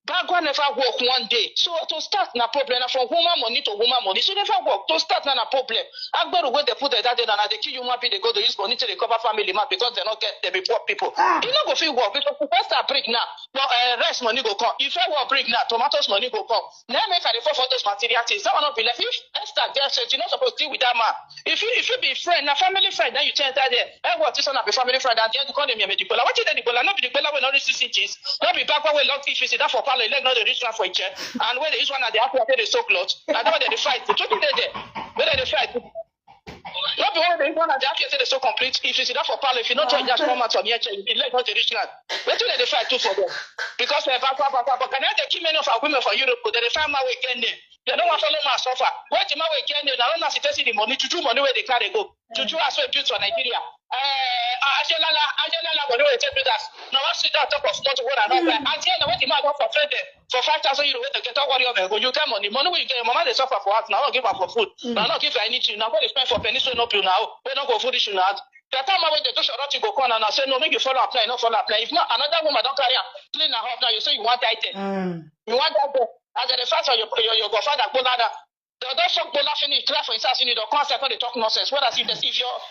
Bagua never work one day. So to start na problem. From woman money to woman money. So never work. To start na problem. Agberu where they put that day and they kill you happy they go to use money to the cover family man because they not get they be poor people. You not go feel work because the first start break now. But rest money go come. If I work break now, tomatoes money go come. Now make I for those material things. That will not be left. If Esther just said you're not supposed to deal with that man. If you be friend, na family friend, then you change that there. What this one be family friend and then you call them your medical. What you the Nicola? Not be the Nicola when all these CCGs. Not be Bagua when long if you see that for parlor, leg not the rich one for each and when the rich one at the after they so close. I know they fight. The truth is there. Where they fight. Not be one of the one at the after they so complete. If you see that for parlor, if you not try just come out from here, it leg not the rich land. Where do they fight too for them? Because but can I take many of our women for Europe? They find my way again there. They don't want to follow my suffer. What the man way again there? Now not see the money to do money where they carry go. To do as well built for Nigeria. Ajelala, when you tell me that. Now I sit down top of not what I know. At the end of the month, for friend for 5,000 euro to get a warrior. When you tell money we get mama they suffer for us. Now I give her for food. Now I not give her anything. Now what they spend for penny so no pill now. We don't go food issue now. The time I went to do short to go corner and I say no, make you follow apply, not follow apply. If not, another woman don't carry her clean her house now. You say you want that. You want that. As the fact of your godfather go ladder. Don't talk about laughing in class for instance, you don't come second they talk nonsense. What as if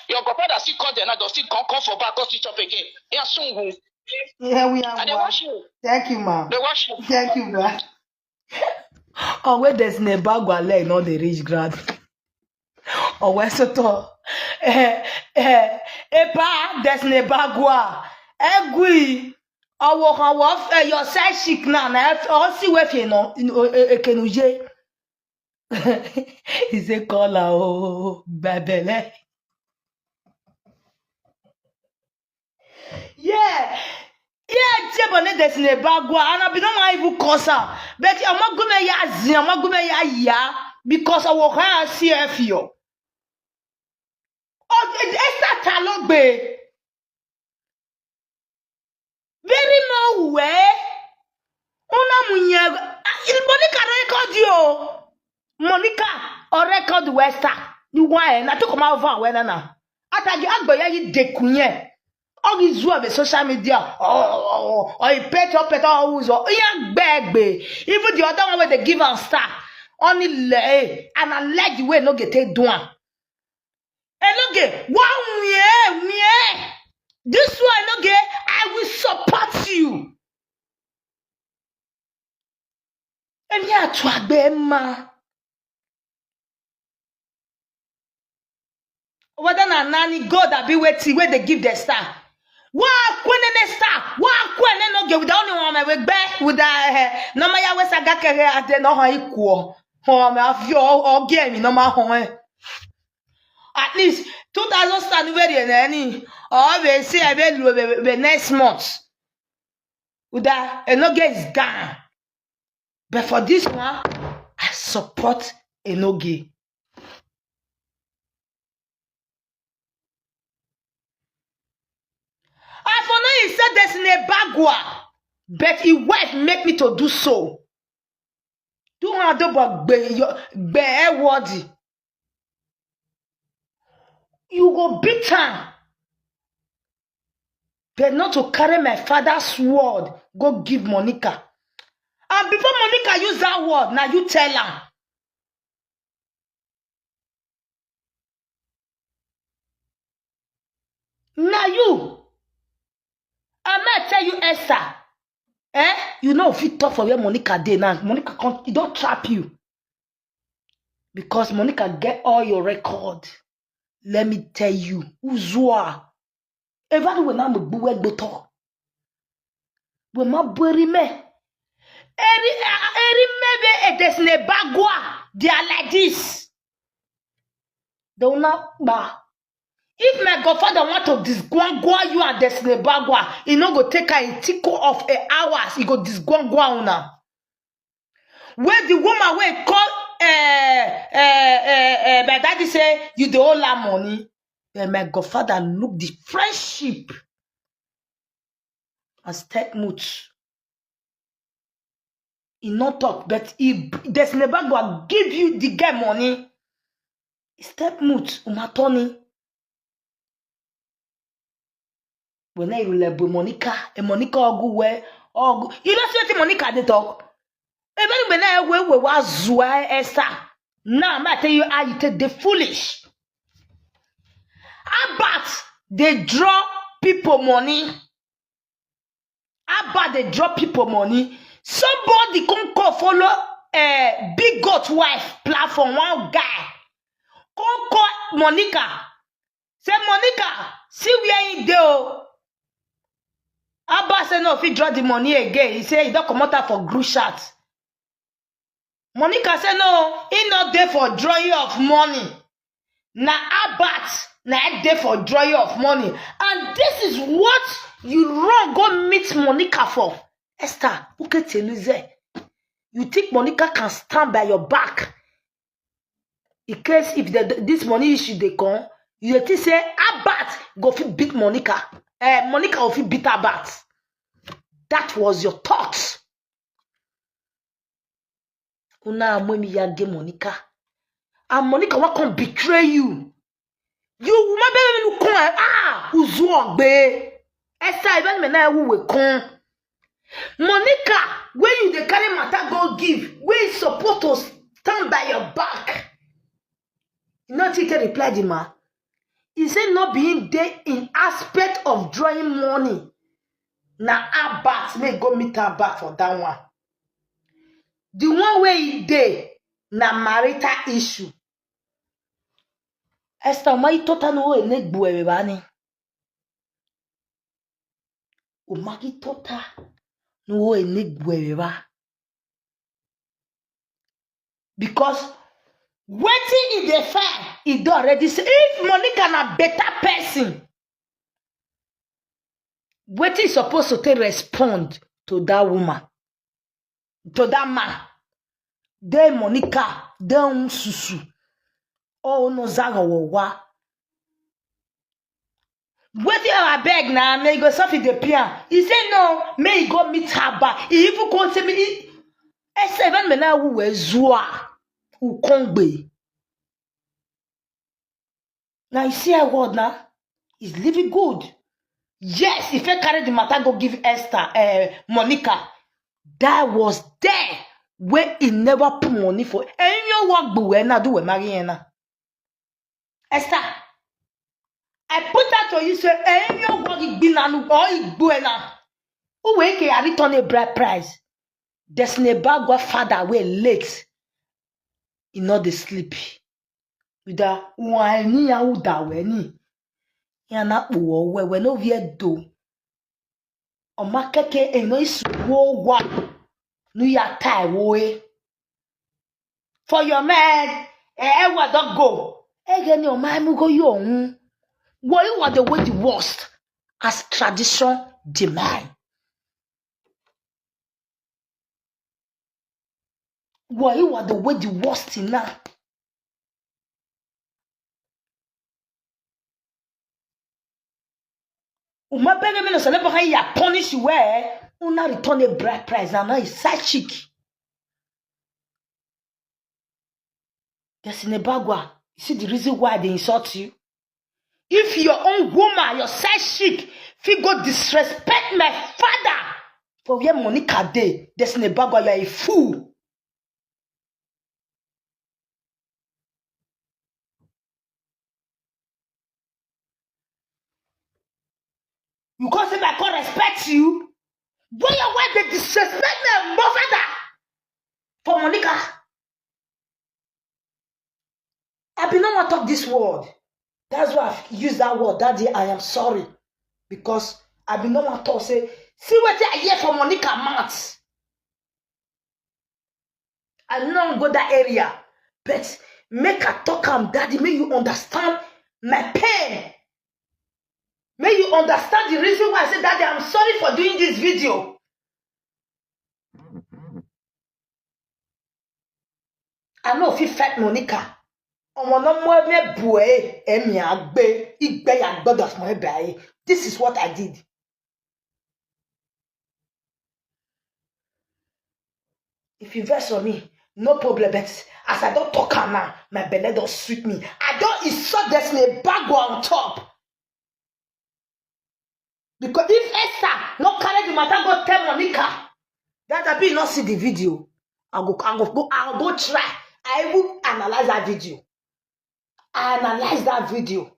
your godfather still call them now, they'll still come for back, go switch up again. Yeah, soon. Yeah, we are. And they wash you. Thank you, ma'am. They wash you. Thank you, ma'am. Oh, where there's Nebagua leg, not the rich grad. Oh, where's the top? Epa, there's Nebagua. Egui. Oh, your side chic now. I'll see where you know, Kenuje. He said, call out, Babele. Yeah, Jebone there's Nebagua, and I be no more even cause her. But I'm not gonna ya, I'm not gonna ya, because I will hire CFO. Oh, Esther Talogbe. Very no way. Ona munye. Monica record you. Monica or record Wester. You why? Na to come over when na. Ata you agboya yi dekunye. All these who have a social media. Oh, you pet up at all. Yeah, bagbe. Even the other one where they give and star. Only lay and I let the way no get take down. And look at 1 year. This one, okay, I will support you. And yeah, to Abema. Whether na nanny God that be waiting where they give the star. Wa kwene star. Wa kwene no get with the only one we back with the no ma we saga kere ate no ho ikuo. Ho ma afio o game no ma ho. At least 2,000 stand very any. Or we say I will be next month. With that, Enoge is down. But for this one, I support Enoge. I for now he said there's Nebagua, but his wife make me to do so. Do not do but be worthy. You go beat her. But not to carry my father's word, go give Monica. And before Monica use that word, now you tell her. Now you. I might tell you, Esther. You know if you talk for where Monica did now, Monica can't, it don't trap you. Because Monica get all your record. Let me tell you, Uzua. Even when I'm a buwe goto. When my bury me. Maybe there's Nebagua. They are like this. They will not ba. If my godfather want to disgwangwa you and there's Nebagua, he no go take a tickle of hours. He go disgwangwa una. Where the woman will call my daddy say you the whole la money. And my godfather look the friendship as stepmouth. He not talk, but there's Nebagua give you the guy money. Stepmouth umatoni. When I will Monica, and Monica ogu where ogu. You don't see Monica they talk. Even when I was why Esther. Now I'm tell you how you take the foolish. About they draw people money. About they draw people money. Somebody can call follow a big goat wife platform one guy. Come call Monica. Say Monica, see where you do. Abba say no, if he draw the money again, he say he don't come out for group chat. Monica say no, he not there for drawing of money. Na Abba na there for drawing of money. And this is what you wrong go meet Monica for. Esther, okay, tell you think Monica can stand by your back? In case if this money issue they come, You think say Abat go fit beat Monica. Monica go fit beat Abat. That was your thought. Una mwemi yage Monica. And Monica wa come betray you. You woman baby nu kon uzu ogbe. Esther even me na wu we kon. Monica, when you the carry matter go give, where you supposed to stand by your back. Not take a reply the man. He said not being there in aspect of drawing money. Now Abat may go meet her back for that one. The one way he there, na marital issue. Esther, my total no way nek buwe bani. Umagi total no way nek buwe ba. Because waiting in the fair, he do already say if Monica na better person, waiting is supposed to take respond to that woman, to that man. Then Monica, then susu. Oh no zaga wa. Waiting I beg now, may go suffer the pian. He said no, may go meet her back. He even called me. Seven men now who were zua who kongbe. Now you see a word now. He's living good. Yes, if I carry the matter, go give Esther, Monica. That was there where he never put money for. And you work buwe na do we Mariana. Esther, I put that to you say, and you work binanu or buena. Who wake a return a bride price? There's Ebagua father where legs in not the sleep. With that one ya uda weni. Yana uwo we no vie do. O makeke e no isu wo wa. Nu ya tai wo e. For your man, what don't go. Again your man mu go young. What you want the way the worst as tradition demand. What you want the way the worst in now. Uma bege me no sele baka ya punish you where una return a bride price and now is side chick. Yes, in Ebagua, you see the reason why they insult you. If your own woman, your side chick, if go disrespect my father for where Monica day, there's in Ebagua, you are a fool. You can't say I can't respect you. Boy, your wife they disrespect my father for Monica. I be not want to talk this word. That's why I've used that word. Daddy, I am sorry. Because I be not want to talk say, see what I hear from Monica mouth. I don't go that area. But make a talk daddy, may you understand my pain. May you understand the reason why I said, Daddy, I'm sorry for doing this video. I know if you fight Monica. This is what I did. If you verse on me, no problem. But as I don't talk now, my belly don't sweet me. I don't insult this Ebagua on top. Because if Esther not carry the matter, go tell Monica that I be not see the video. I'll go try. I will analyze that video. I analyze that video.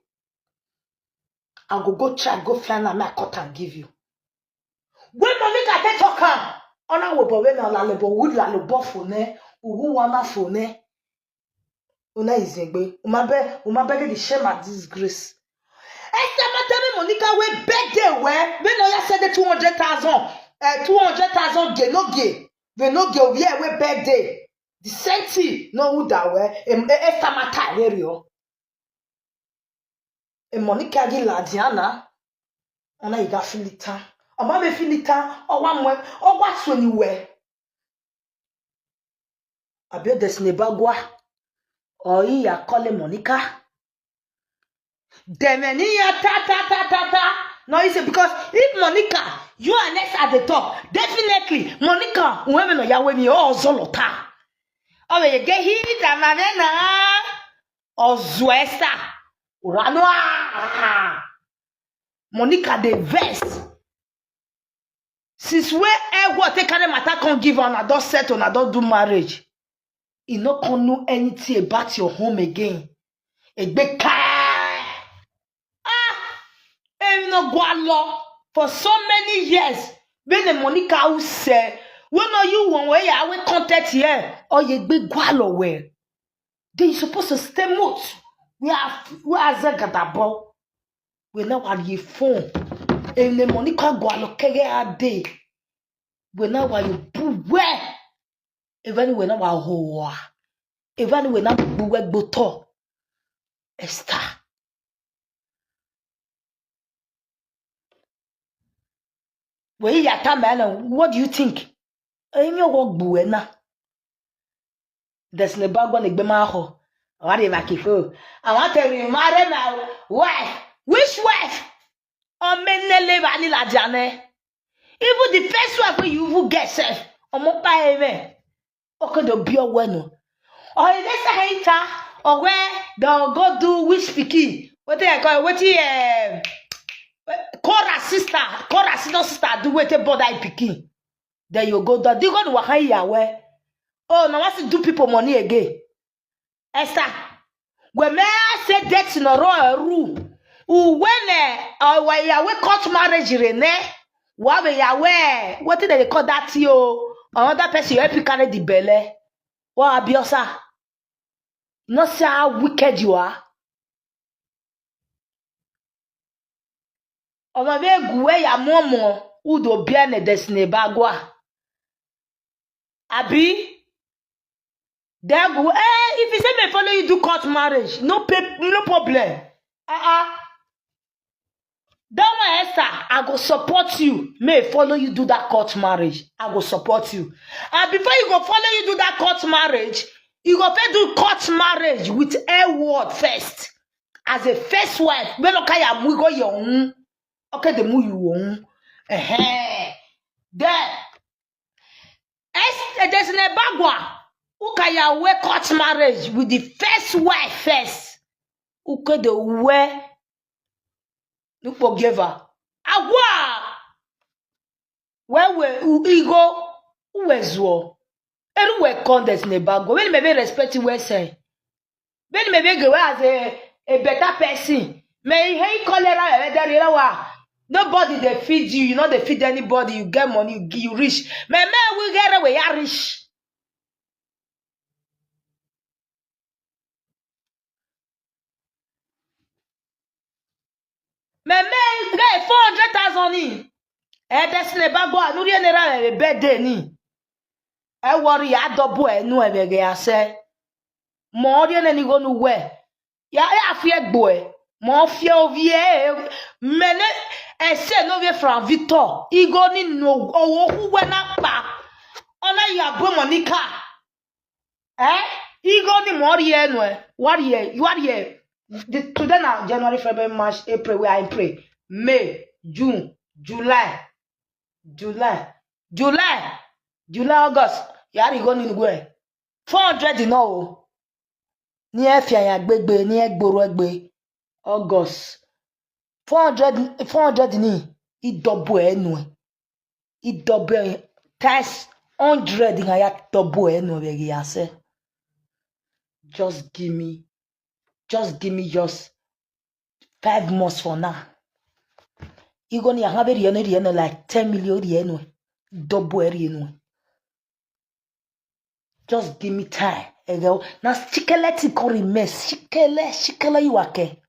I'll go try, go find my cut and give you. When Monica take talk, ona wo bowe na la lebo wood la lebo phone, uhu wana phone. Una izegbe. Umabe the shame at disgrace. Esther mateme Monica we birthday where when Oya said the 200,000 gay no gay. We no gay we birthday. The same thing no who that way Esther mata area. E Monica gi la Diana ona iga filita. Oma me filita o wa mwe o wa so ni we. Abi des Ebagua o ya call Monica. Demenia ta. No, you say because if Monica, you are next at the top, definitely Monica, women no yawe mi o zolota. Oh, you get hit amanena o zwesta. Uranoa. Monica the vest. Since where what take carry matter can't give on, I don't settle, I don't do marriage. You no can know anything about your home again. A big car. And no go for so many years. When the Monica who say, when are you one way I will contact here or you big gualo where they supposed to stay mute. We are Zagadabo. We now have your phone. And the Monica gualo kege a day. We now are you where even when our whole even when I'm buwek boto Esther. When you are man, what do you think? In your work buena. There's never going to be my home. What if I keep you? I want to remarry my wife. Which wife? Oh, men live any la jane. Even the first wife you will get safe. Oh, my pay. Okay, the beer bueno. Or let's say hater. Or where they'll go do which speaking. What they call what Cora sister do what a body picking. There you go. They go to Wahaya where. Oh, now what's to do people money again? Esther, when I say that's in a rule. When you court marriage, Rene, what did they call that? You another person you help you carry the belly. What abiosa? Not see how wicked you are. On my way, go ya momo, who do bien a destiny bagua. Abi? There go. If you say me follow you do court marriage, no problem. That one, Esther, I go support you. May follow you do that court marriage. I go support you. And before you go follow you do that court marriage, you go first do court marriage with a word first. As a first wife, when okay, we go your own. Okay, the move you own. Then, there's an Ebagua. Who can you wear court marriage with the first wife first? Who can the wear? No forgive her. Agua. Where we go? Who is war? Everywhere contest Ebagua. When maybe respect you, say. When maybe go as a better person. May he cholera. Nobody they feed you. You know they feed anybody. You get money. You rich. May we get away. You rich. Mais 400,000 ni. That's never go. No rien n'era le birthday ni. I worry I double no ebege ase. Mo rien ni go no we. Ya fear boy. Mo fear vie. Mene ese no vie from Victor. Igo ni no owo hu we na pa. Ona ya bo Monica. Igo ni mo rien no. What here? Today now, January, February, March, April, where I pray. May, June, July, August. Yari go ni go. 400 no. Ni efia ya gbegbe, ni egboro egbe. August. 400 ni. I double enu. I double times 100 in ya double enu begi ya se. Just give me just 5 months for now. You gonna have a rieno like 10 million rieno. Double rieno. Just give me time. Now chikeleti kori mess. Shikele you ake.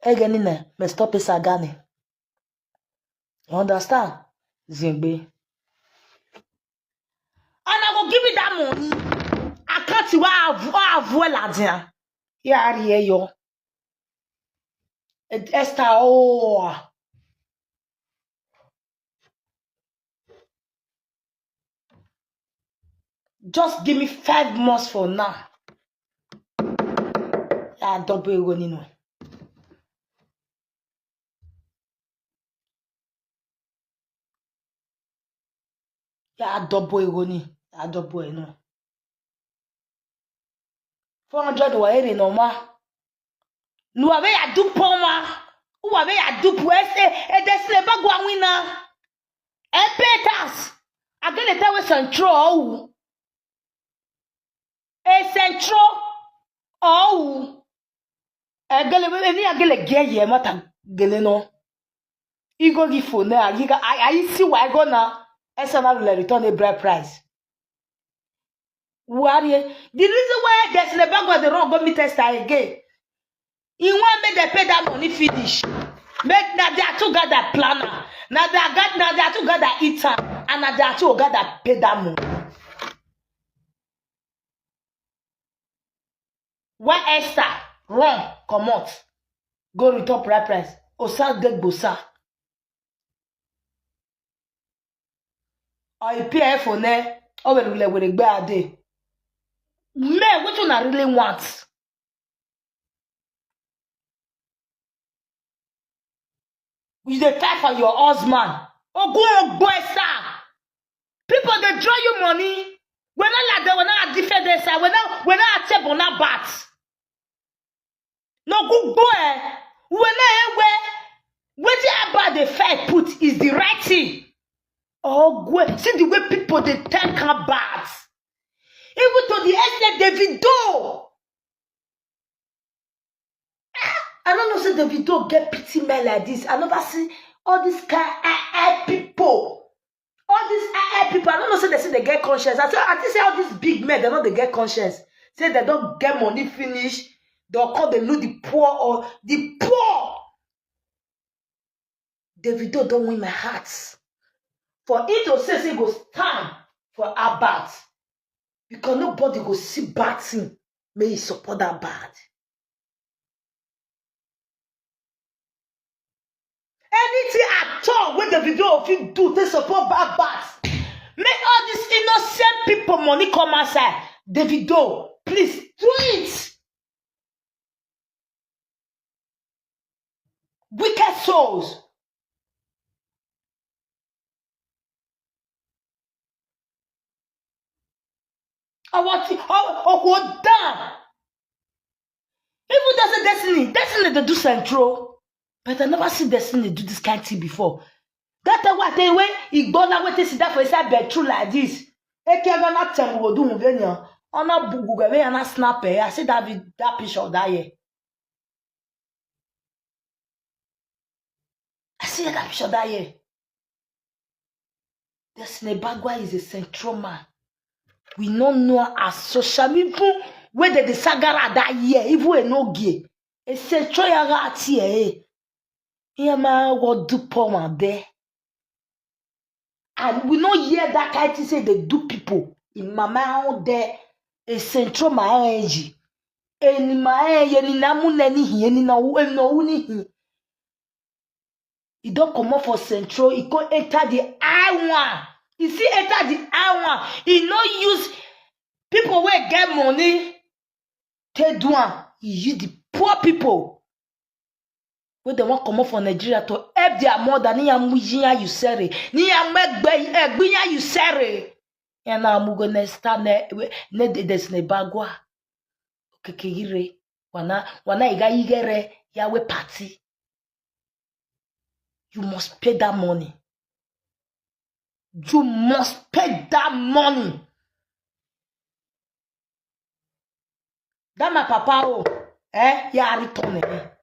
Egenine me stop it sagani. You understand? Zingbe. And I will give you that money. I can't see what I've yeah, yo. Esther, oh. Just give me 5 months for now. Yeah, don't be going anywhere. Ya double egoni. Ya double eno. 400 wa ere no ma. Nuave ya dupo ma. Uave ya dupo ese. E desne bagwa wina. E petas. Agele tawe central. E central. Oh. Agele ni agele geye mata gele no. Igo gi phone na giga I see why go na. Esa na return a bride price. Warrior. The reason why there's the bank was the wrong go meet tester again. He want me to pay that money finish. Make now they are together planner. Now they are together eater. And now they are together pay that money. When Esther run, come out. Go return price. Osa get bosa. I pay for ne. Oh, we be a day. Man, what you really want? You dey fight for your husband. Oh, go sir. People they draw you money. When I like that, when I defend this, when I tap on that bat. No go when I about the fight put is the right thing. Oh, go see the way people they take her bats. Even to the extent Davido. I don't know, say Davido get pity men like this. I never see all these kind people. All these people. I don't know, say they get conscience. I think say all these big men, they know they get conscience. Say they don't get money finish. They'll call they know the poor or the poor. Davido don't win my heart. For it to say go stand for our bad. Because nobody go see bad thing. May he support that bad. Anything at all when the video of you do to support bad bats. Make all these innocent people money come outside. Davido, please do it. Wicked souls. I want to go down. Even that's a Destiny. Destiny they do central. But I never see Destiny do this kind of thing before. That's what they way he go now wait to see that for inside bedroom like this. Eke gonna tell we do muvenya. Ona Google we na snap eh. I see that picture that year. I see that picture that year. Destiny Ebagua is a central man. We don't know as social people where the sagara that year, even a no gay. A central yaga here. Here man what do poor man there. And we don't hear that kind of say they do people. In mama out there, a central my energy. Any my any namu neni he any na uni he. He don't come up for central. He can't enter the I1. You see, enter the I1. He no use people where get money. Take one. He use the poor people. When they want come up for Nigeria to help their mother. Ni amujinya you sere. Ni amegbe egbinya you sere. Yana amugo nesta ne Destiny Ebagua. Kekegire. Wana iga yigere yawe party. You must pay that money. You must pay that money. That my papa oh, yeah, return it.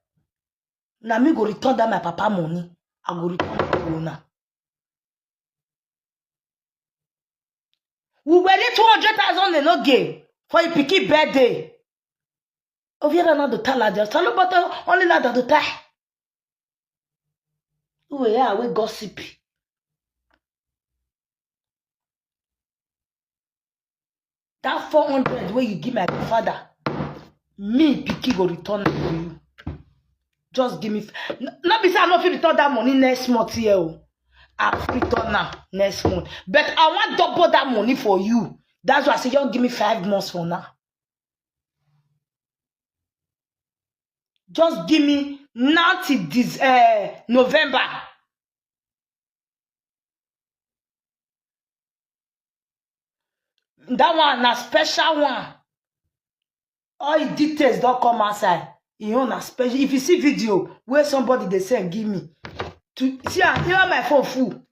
Now me go return that my papa money. I go return corona. We were 200,000 in no game for a picky birthday. Oviera na do tala just tell about only na do tie. We gossip. That 400 where you give my father, me picky go return to you. Just give me. Not be say I not fit return that money next month here. I return now next month. But I want double that money for you. That's why I say you give me 5 months for now. Just give me now till this November. That one na special one. All the details don't come outside. You know, na special. If you see video where somebody they send give me to see, here my phone full.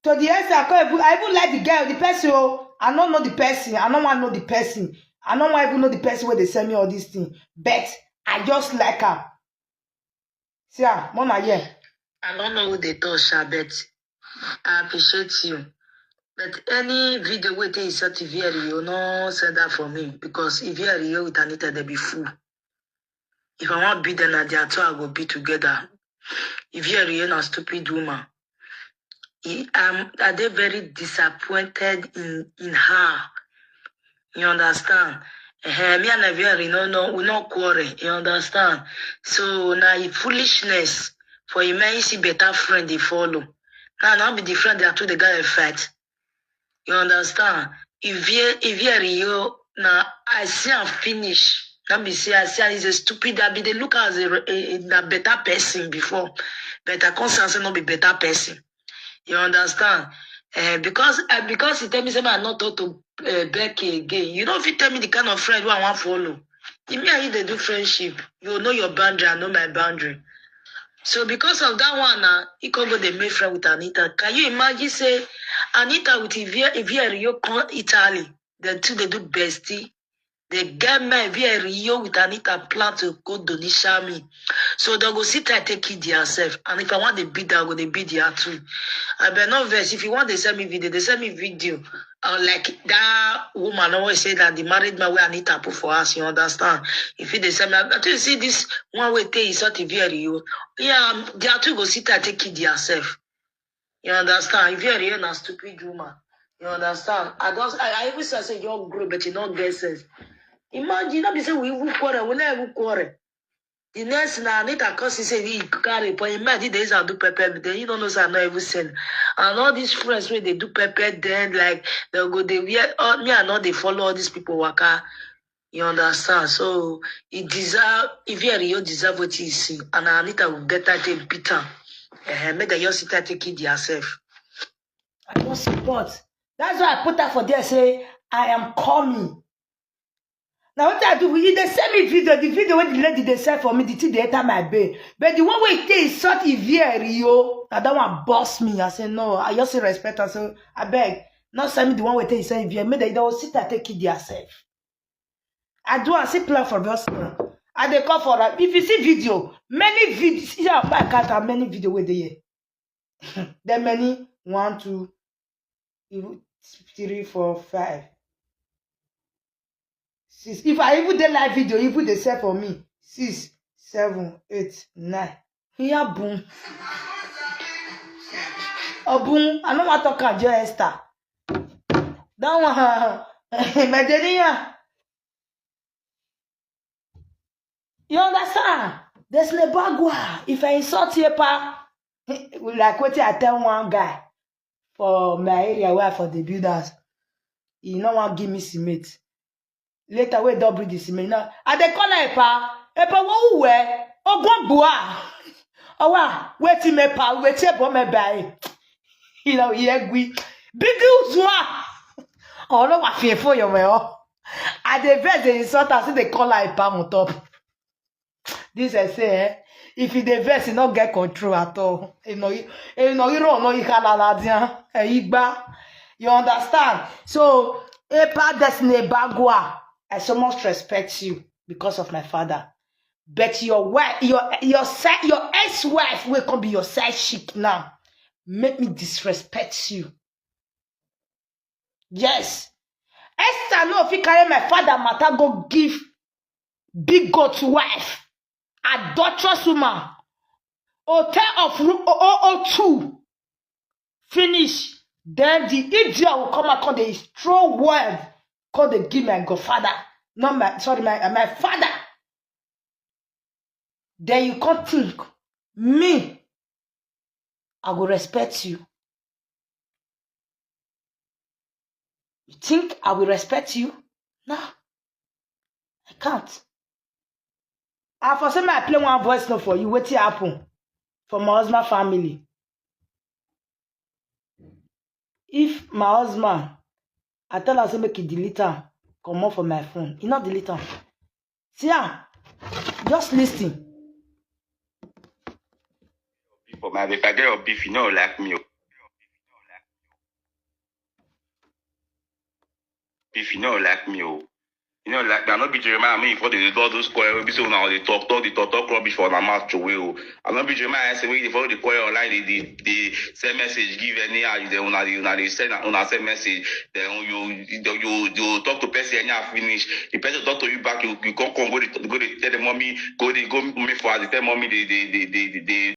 To the end, I even like the girl, the person. Oh, I don't know the person. I don't want to know the person. I don't want to even know the person where they send me all these things. But I just like her. See, Mona, yeah. I don't know who they touch, but I appreciate you. But any video where they is such you no send that for me because if you're here with Anita, they be fool. If I want to be then at the two, I will be together. If you're here, a stupid woman. Are they very disappointed in her? You understand? Me and Navieri, no, we not quarrel. You understand? So now foolishness for a man, you see better friend they follow. Now be the friend that to the guy fight. You understand? If you now I see and finish. Now be say I see he's a stupid. I be they look as a better person before, but I can't say not be better person. You understand? Because he tell me something I'm not taught to Becky again. You don't fit tell me the kind of friend who I want to follow. If me and you they do friendship, you know your boundary, I know my boundary. So because of that one, he can go the make friend with Anita. Can you imagine say Anita with Ivierio come Italy, the two they do bestie. They get me via Rio with Anita plan to go donation me. So they go sit and take it themselves. And if I want the bid, I'll go the bid there too. I better not verse. If you want they send me video, they send me video. Like that woman always say that the married man where Anita put for us, you understand? If they send me, I you see this one way they is not via Rio. Yeah, they are two go sit and take it themselves. You understand? If you're here, a stupid woman. You understand? I always say you're grow, but you don't get sense. Imagine, I be say we even quarrel, we never quarrel. The next now, Anita cause he say he carry, but imagine days I do pepper, but then you don't know so I not even send. And all these friends when they do pepper, then like they'll go they wear me and all they follow all these people waka. You understand? So it deserve if you deserve what you see, and Anita will get that take bitter. Make the young sister take it yourself. I don't support. That's why I put that for there. Say I am coming. Now what I do, they send me video, the video when the lady they send for me, the thing they enter my bed. But the one way it is short Rio, I don't want boss me. I say no, I just say respect. I say I beg, not send me the one way it send Ivie. Maybe they don't sit and take it themselves. I do a simple plan for boss. And they call for that. If you see video, many videos, yeah, I can't have many video where they here. There many 1, 2, 3, 4, 5. 6. If I even do live video, even they say for me 6, 7, 8, 9. Here boom. Oh boom. I don't want to talk about Esther. That one, Medellin. You understand? There's Ebagua. If I insult Epa, like what I tell one guy for my area where for the builders, he no want give me cement. Later we double the cement. Now, and they call Epa. Epa, what who wear? Oh, go boa. Oh, wow. Wait him Epa. Wait him for me by. You know, he agree. Big one. Oh, no, what fear for you, man. And the best they insult us, they call Epa on top. This I say, if you the verse, you not get control at all. You know, you don't know you can you understand? So, Epa Destiny Ebagua, I so much respect you because of my father. But your wife, your ex-wife will come be your side chick now. Make me disrespect you. Yes. Esther no if you carry my father matter go give big goat wife. Adulterous woman. Hotel of 002. Finish. Then the idiot will come and call the strong word. Call the give my godfather. Not my my father. Then you can't think. Me. I will respect you. You think I will respect you? No. I can't. I for some I play one voice note for you. What happen? For my husband family. If my husband, I tell her say make he delete am, comot for my phone. He not delete am. See am, just listen. For my, if I get your beef, you know, like me. If you know, like me, oh. You know, like, I'm not be Jeremiah, I mean, for the all those choir, be so now they talk rubbish for my mouth to will. I'm not be Jeremiah, I say, wait, for the choir online, they send message, give any, they send message, then you talk to person and you finish. The person talk to you back, you can't go to tell the mommy, go me for, they tell mommy, they